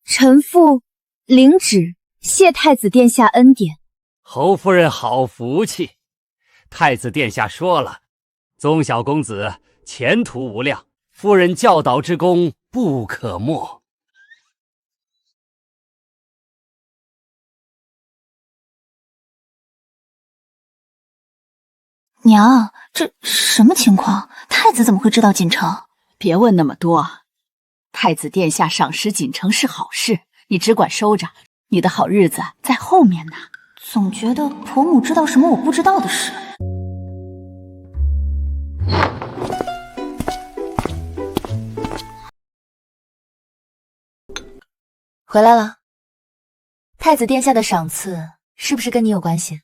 臣妇领旨，谢太子殿下恩典。侯夫人好福气，太子殿下说了，宗小公子前途无量，夫人教导之功不可没。娘，这什么情况？太子怎么会知道锦城？别问那么多，太子殿下赏识锦城是好事，你只管收着，你的好日子在后面呢。总觉得婆母知道什么我不知道的事。回来了，太子殿下的赏赐是不是跟你有关系？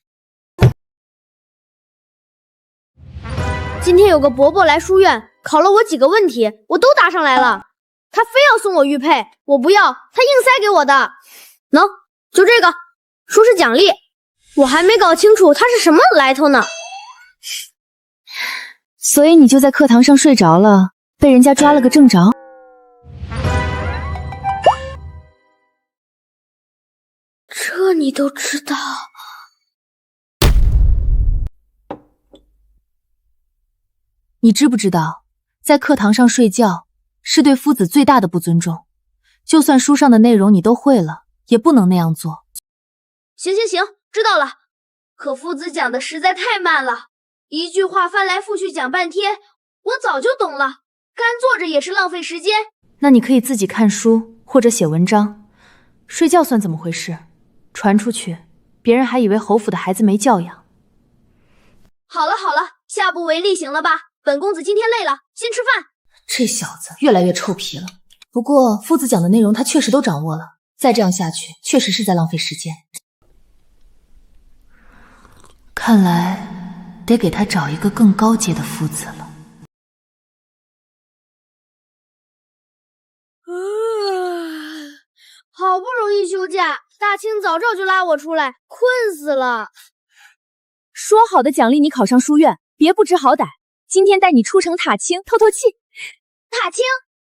今天有个伯伯来书院，考了我几个问题，我都答上来了。他非要送我玉佩，我不要，他硬塞给我的。喏，就这个，说是奖励，我还没搞清楚它是什么来头呢。所以你就在课堂上睡着了，被人家抓了个正着。这你都知道？你知不知道，在课堂上睡觉是对夫子最大的不尊重？就算书上的内容你都会了，也不能那样做。行，知道了。可夫子讲的实在太慢了，一句话翻来覆去讲半天，我早就懂了，干坐着也是浪费时间。那你可以自己看书或者写文章，睡觉算怎么回事？传出去，别人还以为侯府的孩子没教养。好了，下不为例行了吧？本公子今天累了，先吃饭。这小子越来越臭皮了。不过夫子讲的内容他确实都掌握了，再这样下去，确实是在浪费时间。看来得给他找一个更高阶的夫子了。好不容易休假，大清早照就拉我出来，困死了。说好的奖励你考上书院，别不知好歹。今天带你出城塔清透透气。塔清？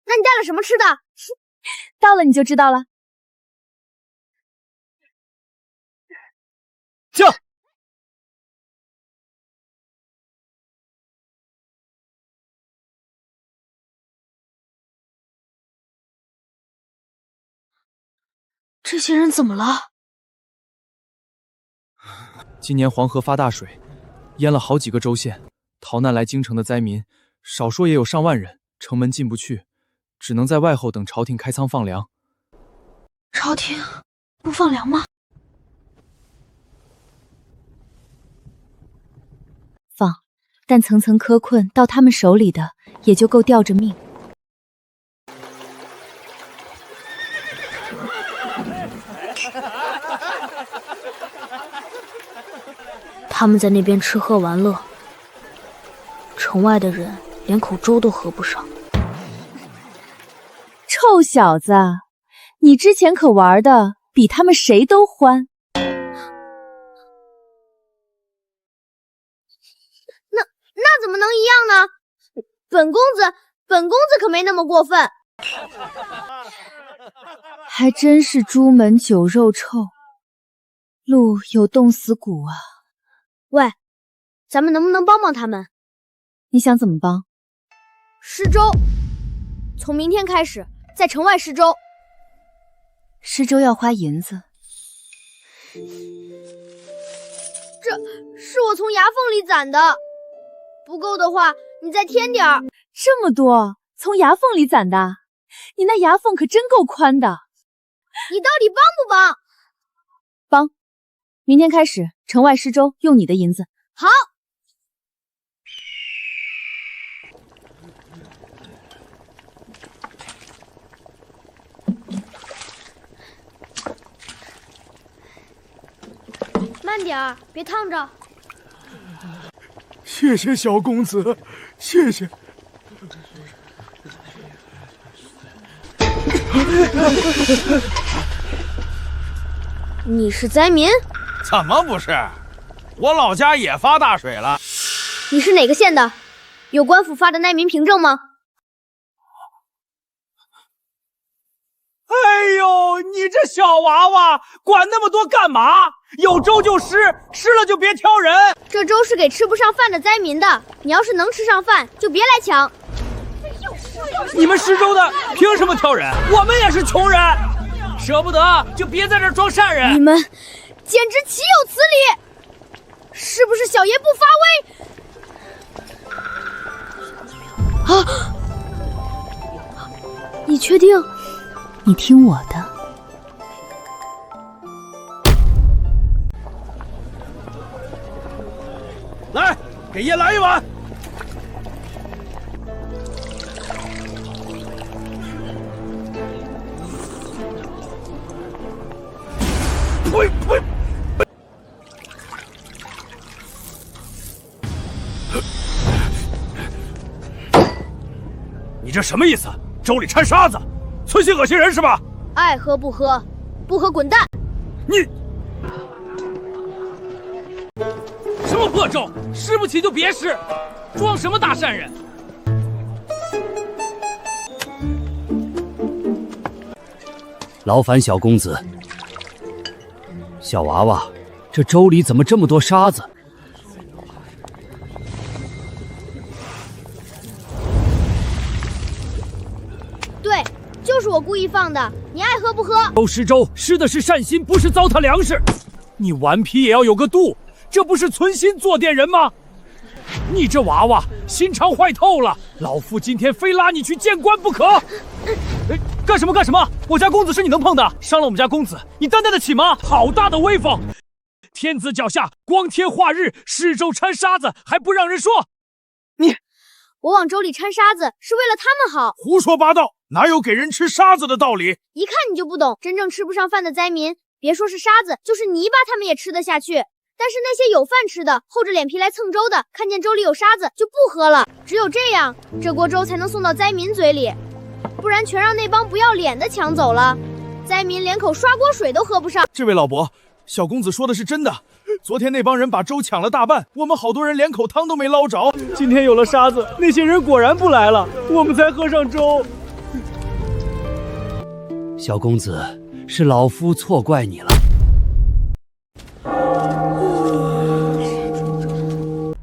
那你带了什么吃的？到了你就知道了。驾！这些人怎么了？今年黄河发大水，淹了好几个州县，逃难来京城的灾民，少说也有上万人，城门进不去，只能在外后等朝廷开仓放粮。朝廷不放粮吗？放，但层层苛困到他们手里的，也就够吊着命。他们在那边吃喝玩乐，城外的人连口粥都喝不上。臭小子，你之前可玩的比他们谁都欢。那怎么能一样呢？本公子可没那么过分。还真是朱门酒肉臭，路有冻死骨啊。喂，咱们能不能帮帮他们？你想怎么帮？施粥，从明天开始在城外施粥。施粥要花银子。这是我从牙缝里攒的，不够的话你再添点儿。这么多，从牙缝里攒的？你那牙缝可真够宽的。你到底帮不帮？帮。明天开始，城外施粥用你的银子。好。慢点儿，别烫着。谢谢小公子，谢谢。你是灾民？怎么不是？我老家也发大水了。你是哪个县的？有官府发的难民凭证吗？哎呦，你这小娃娃管那么多干嘛？有粥就施，施了就别挑人。这粥是给吃不上饭的灾民的，你要是能吃上饭，就别来抢。你们施粥的凭什么挑人？我们也是穷人，舍不得就别在这儿装善人。你们简直岂有此理！是不是小爷不发威？啊！你确定？你听我的。来，给爷来一碗。呸呸！你这什么意思？粥里掺沙子，存心恶心人是吧？爱喝不喝，不喝滚蛋！你什么破粥？施不起就别施。装什么大善人？劳烦小公子。小娃娃，这粥里怎么这么多沙子？对，就是我故意放的，你爱喝不喝？都施粥，施的是善心，不是糟蹋粮食。你顽皮也要有个度，这不是存心作践人吗？你这娃娃心肠坏透了，老夫今天非拉你去见官不可！干什么干什么？我家公子是你能碰的，伤了我们家公子，你担待得起吗？好大的威风！天子脚下，光天化日，施粥掺沙子，还不让人说？我往粥里掺沙子是为了他们好。胡说八道，哪有给人吃沙子的道理？一看你就不懂，真正吃不上饭的灾民，别说是沙子，就是泥巴他们也吃得下去。但是那些有饭吃的，厚着脸皮来蹭粥的，看见粥里有沙子就不喝了。只有这样，这锅粥才能送到灾民嘴里，不然全让那帮不要脸的抢走了，灾民连口刷锅水都喝不上。这位老伯，小公子说的是真的。昨天那帮人把粥抢了大半，我们好多人连口汤都没捞着。今天有了沙子，那些人果然不来了，我们才喝上粥。小公子，是老夫错怪你了。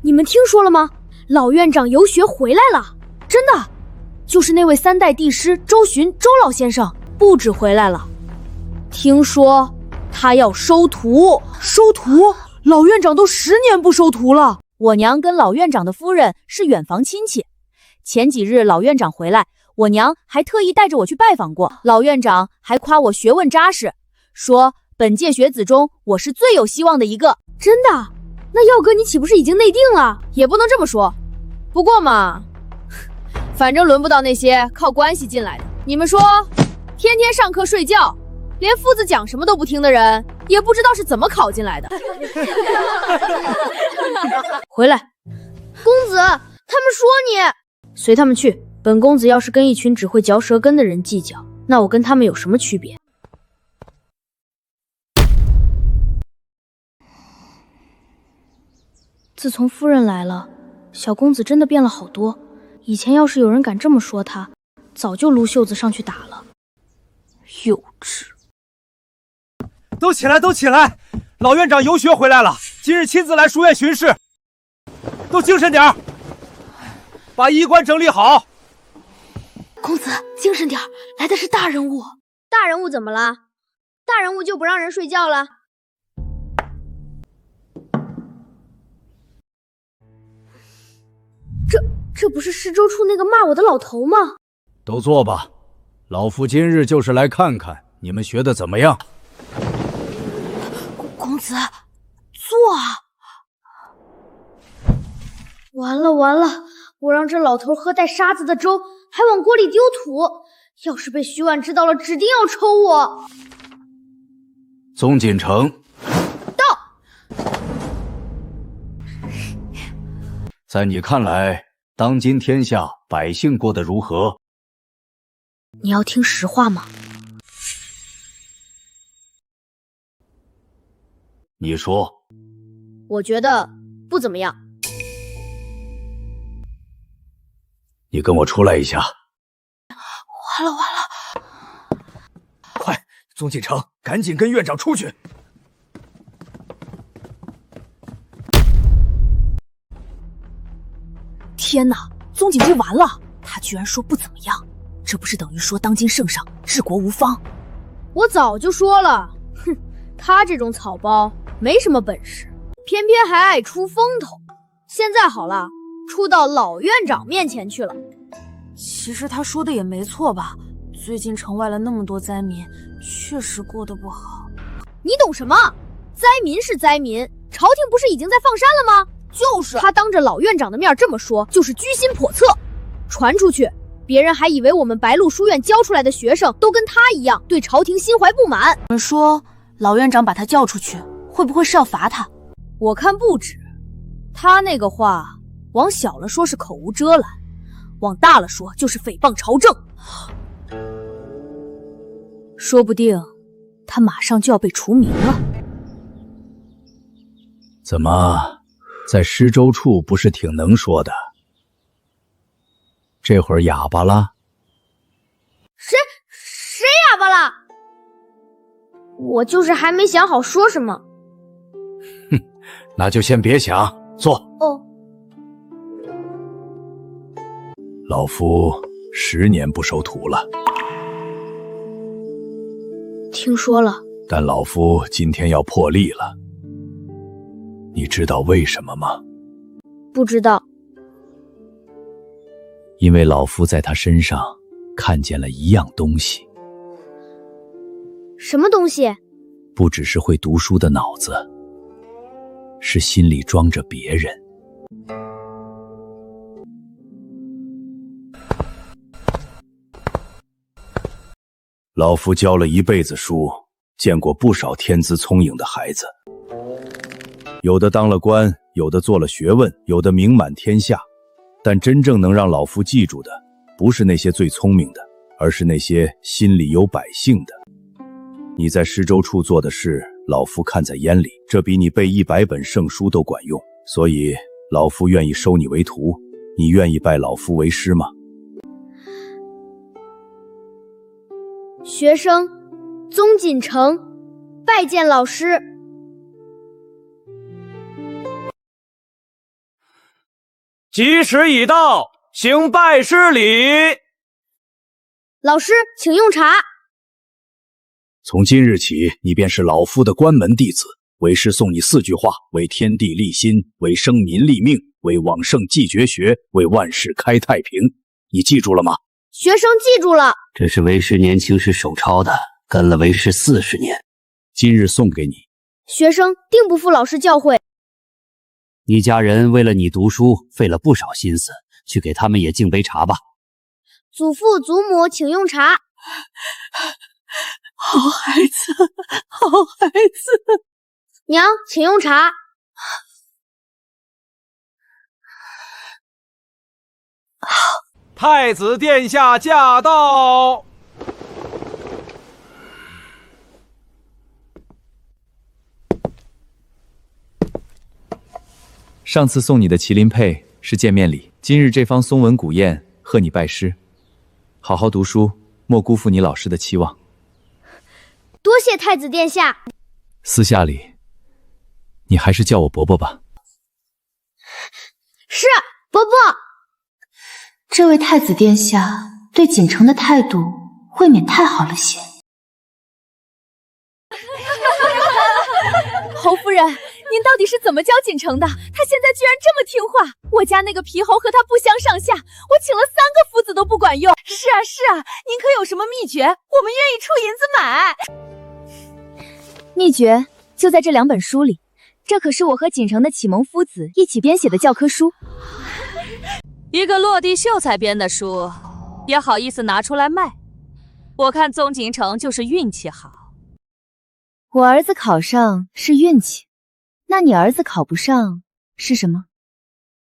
你们听说了吗？老院长游学回来了，真的，就是那位3代帝师周巡周老先生，不止回来了，听说他要收徒。收徒？老院长都10年不收徒了。我娘跟老院长的夫人是远房亲戚，前几日老院长回来，我娘还特意带着我去拜访过。老院长还夸我学问扎实，说本届学子中我是最有希望的一个。真的？那耀哥你岂不是已经内定了？也不能这么说，不过嘛，反正轮不到那些靠关系进来的。你们说，天天上课睡觉，连夫子讲什么都不听的人，也不知道是怎么考进来的。回来，公子，他们说你，随他们去。本公子要是跟一群只会嚼舌根的人计较，那我跟他们有什么区别？自从夫人来了，小公子真的变了好多。以前要是有人敢这么说他，早就撸袖子上去打了。幼稚！都起来，都起来！老院长游学回来了，今日亲自来书院巡视，都精神点儿，把衣冠整理好。公子，精神点儿，来的是大人物。大人物怎么了？大人物就不让人睡觉了？这不是施粥处那个骂我的老头吗？都坐吧，老夫今日就是来看看你们学的怎么样。公子，坐啊！完了完了，我让这老头喝带沙子的粥，还往锅里丢土，要是被徐婉知道了，指定要抽我。宗锦城到。在你看来，当今天下百姓过得如何？你要听实话吗？你说。我觉得不怎么样。你跟我出来一下。完了完了！快，宗锦城，赶紧跟院长出去。天哪，宗景之完了！他居然说不怎么样，这不是等于说当今圣上治国无方？我早就说了，哼，他这种草包没什么本事，偏偏还爱出风头。现在好了，出到老院长面前去了。其实他说的也没错吧？最近城外了那么多灾民，确实过得不好。你懂什么？灾民是灾民，朝廷不是已经在放山了吗？就是他当着老院长的面这么说，就是居心叵测。传出去，别人还以为我们白鹿书院教出来的学生都跟他一样，对朝廷心怀不满。你们说，老院长把他叫出去，会不会是要罚他？我看不止。他那个话，往小了说是口无遮拦，往大了说就是诽谤朝政。说不定，他马上就要被除名了。怎么？在施粥处不是挺能说的，这会儿哑巴了？谁哑巴了？我就是还没想好说什么。那就先别想，坐。哦。老夫10年不收徒了。听说了。但老夫今天要破例了。你知道为什么吗？不知道。因为老夫在他身上看见了一样东西。什么东西？不只是会读书的脑子，是心里装着别人。老夫教了一辈子书，见过不少天资聪颖的孩子，有的当了官，有的做了学问，有的名满天下。但真正能让老夫记住的，不是那些最聪明的，而是那些心里有百姓的。你在施州处做的事，老夫看在眼里，这比你背100本圣书都管用。所以老夫愿意收你为徒，你愿意拜老夫为师吗？学生宗锦城拜见老师。吉时已到，行拜师礼。老师，请用茶。从今日起，你便是老夫的关门弟子。为师送你4句话：为天地立心，为生民立命，为往圣继绝学，为万世开太平。你记住了吗？学生记住了。这是为师年轻时手抄的，跟了为师40年。今日送给你。学生定不负老师教诲。你家人为了你读书费了不少心思，去给他们也敬杯茶吧。祖父祖母请用茶。好孩子，好孩子。娘，请用茶。太子殿下驾到。上次送你的麒麟佩是见面礼，今日这方松纹古砚贺你拜师。好好读书，莫辜负你老师的期望。多谢太子殿下。私下里，你还是叫我伯伯吧。是，伯伯。这位太子殿下对锦城的态度未免太好了些。侯夫人，您到底是怎么教锦城的？他现在居然这么听话。我家那个皮猴和他不相上下，我请了3个夫子都不管用。是啊是啊，您可有什么秘诀？我们愿意出银子买。秘诀就在这2本书里，这可是我和锦城的启蒙夫子一起编写的教科书。一个落地秀才编的书，也好意思拿出来卖？我看宗锦城就是运气好。我儿子考上是运气，那你儿子考不上是什么？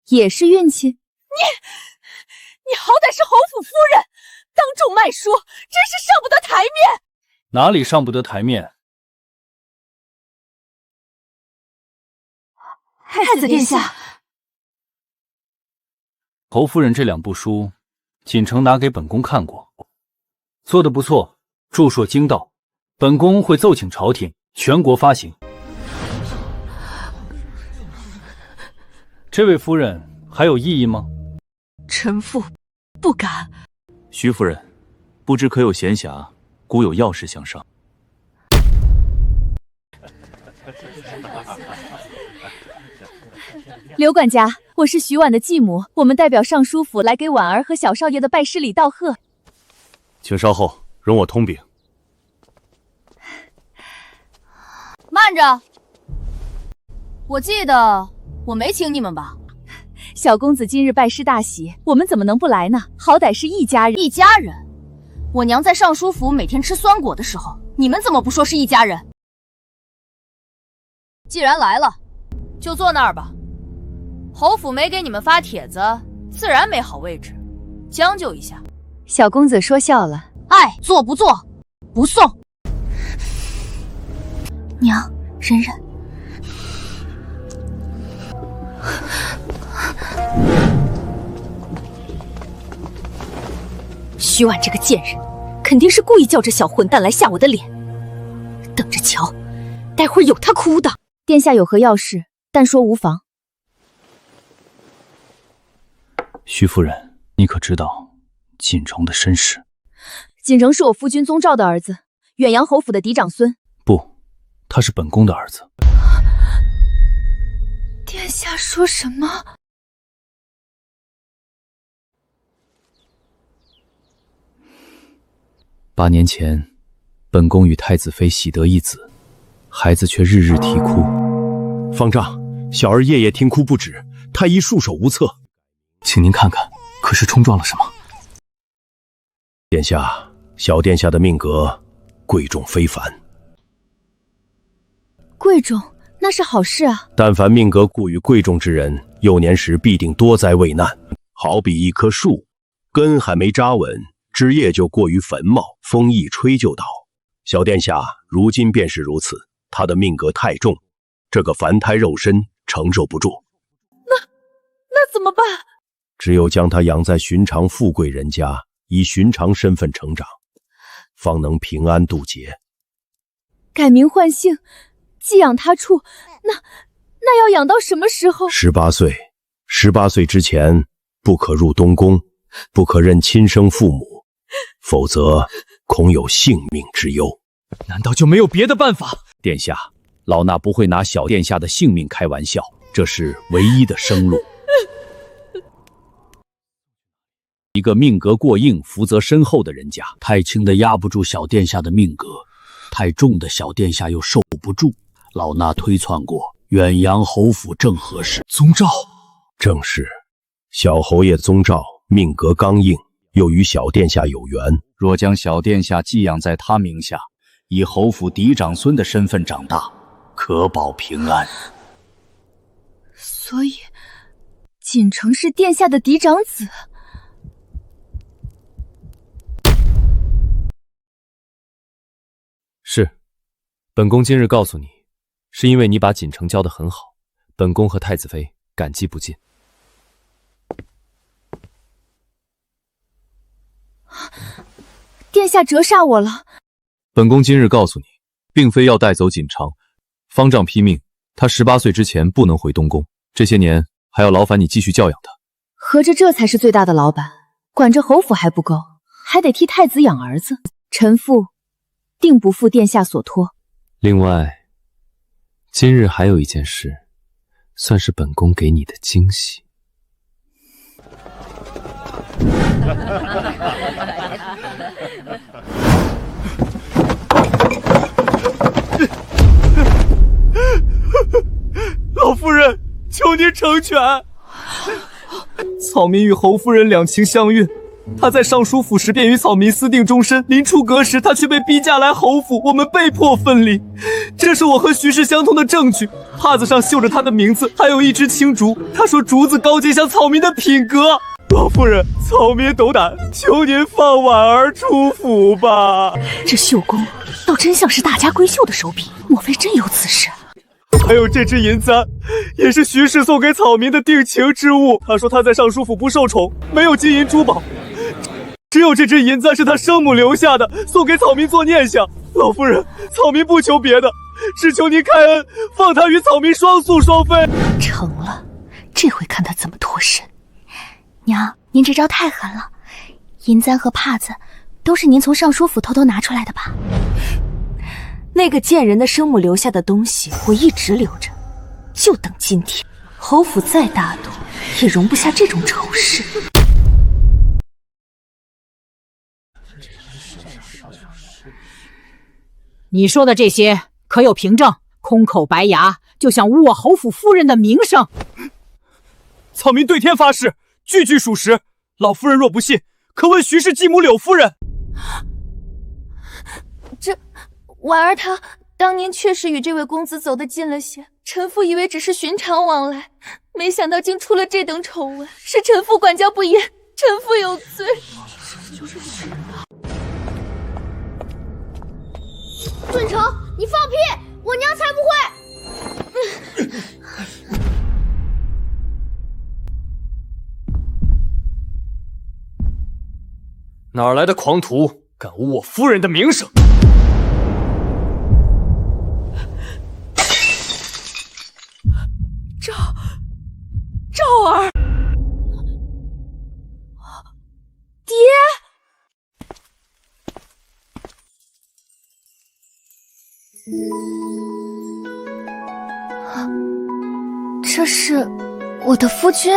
也是运气？你好歹是侯府夫人，当众卖书，真是上不得台面。哪里上不得台面？太子殿下，侯夫人这2部书，锦城拿给本宫看过，做得不错，著述精到，本宫会奏请朝廷全国发行。这位夫人还有异议吗？臣妇不敢。徐夫人，不知可有闲暇，孤有要事相商。刘管家，我是徐婉的继母，我们代表尚书府来给婉儿和小少爷的拜师礼道贺。请稍后，容我通禀。慢着，我记得我没请你们吧？小公子今日拜师大喜，我们怎么能不来呢？好歹是一家人。一家人？我娘在尚书府每天吃酸果的时候，你们怎么不说是一家人？既然来了，就坐那儿吧。侯府没给你们发帖子，自然没好位置，将就一下。小公子说笑了。爱坐不坐，不送。娘，忍忍。徐婉这个贱人，肯定是故意叫这小混蛋来吓我的脸。等着瞧，待会儿有他哭的。殿下有何要事，但说无妨。徐夫人，你可知道锦城的身世？锦城是我夫君宗兆的儿子，远阳侯府的嫡长孙。不，他是本宫的儿子。殿下说什么？8年前，本宫与太子妃喜得一子，孩子却日日啼哭。方丈，小儿夜夜听哭不止，太医束手无策。请您看看，可是冲撞了什么？殿下，小殿下的命格贵重非凡。贵重，那是好事啊。但凡命格过于贵重之人，幼年时必定多灾未难。好比一棵树，根还没扎稳，枝叶就过于繁茂，风一吹就倒。小殿下如今便是如此，他的命格太重，这个凡胎肉身承受不住。那怎么办？只有将他养在寻常富贵人家，以寻常身份成长，方能平安渡劫。改名换姓，寄养他处，那要养到什么时候？18岁，18岁之前不可入东宫，不可认亲生父母，否则恐有性命之忧。难道就没有别的办法？殿下，老衲不会拿小殿下的性命开玩笑，这是唯一的生路。一个命格过硬、福泽深厚的人家，太轻的压不住小殿下的命格，太重的小殿下又受不住。老衲推算过，远阳侯府正合适。宗兆，正是。小侯爷宗兆命格刚硬，又与小殿下有缘。若将小殿下寄养在他名下，以侯府嫡长孙的身份长大，可保平安。所以，锦城是殿下的嫡长子。是，本宫今日告诉你，是因为你把锦城教得很好，本宫和太子妃感激不尽。殿下折煞我了。本宫今日告诉你，并非要带走锦城，方丈批命，他18岁之前不能回东宫，这些年还要劳烦你继续教养他。合着这才是最大的老板，管着侯府还不够，还得替太子养儿子。臣妇定不负殿下所托。另外，今日还有一件事，算是本宫给你的惊喜。老夫人，求您成全。草民与侯夫人两情相悦，他在尚书府时便与草民私定终身，临出阁时他却被逼嫁来侯府，我们被迫分离。这是我和徐氏相通的证据，帕子上绣着他的名字，还有一支青竹。他说竹子高洁像草民的品格。老夫人，草民斗胆，求您放婉儿出府吧。这绣工倒真像是大家闺秀的手笔，莫非真有此事？还有这只银簪，也是徐氏送给草民的定情之物。他说他在尚书府不受宠，没有金银珠宝，只有这只银簪是他生母留下的，送给草民做念想。老夫人，草民不求别的，只求您开恩，放他与草民双宿双飞。成了，这回看他怎么脱身。娘，您这招太狠了，银簪和帕子都是您从尚书府偷偷拿出来的吧？那个贱人的生母留下的东西，我一直留着，就等今天。侯府再大度，也容不下这种丑事。你说的这些可有凭证？空口白牙，就想污我侯府夫人的名声。草民对天发誓，句句属实。老夫人若不信，可问徐氏继母柳夫人。这婉儿她当年确实与这位公子走得近了些，臣妇以为只是寻常往来，没想到竟出了这等丑闻，是臣妇管教不严，臣妇有罪。顿城，你放屁！我娘才不会。哪来的狂徒敢污我夫人的名声？赵儿，爹，这是我的夫君。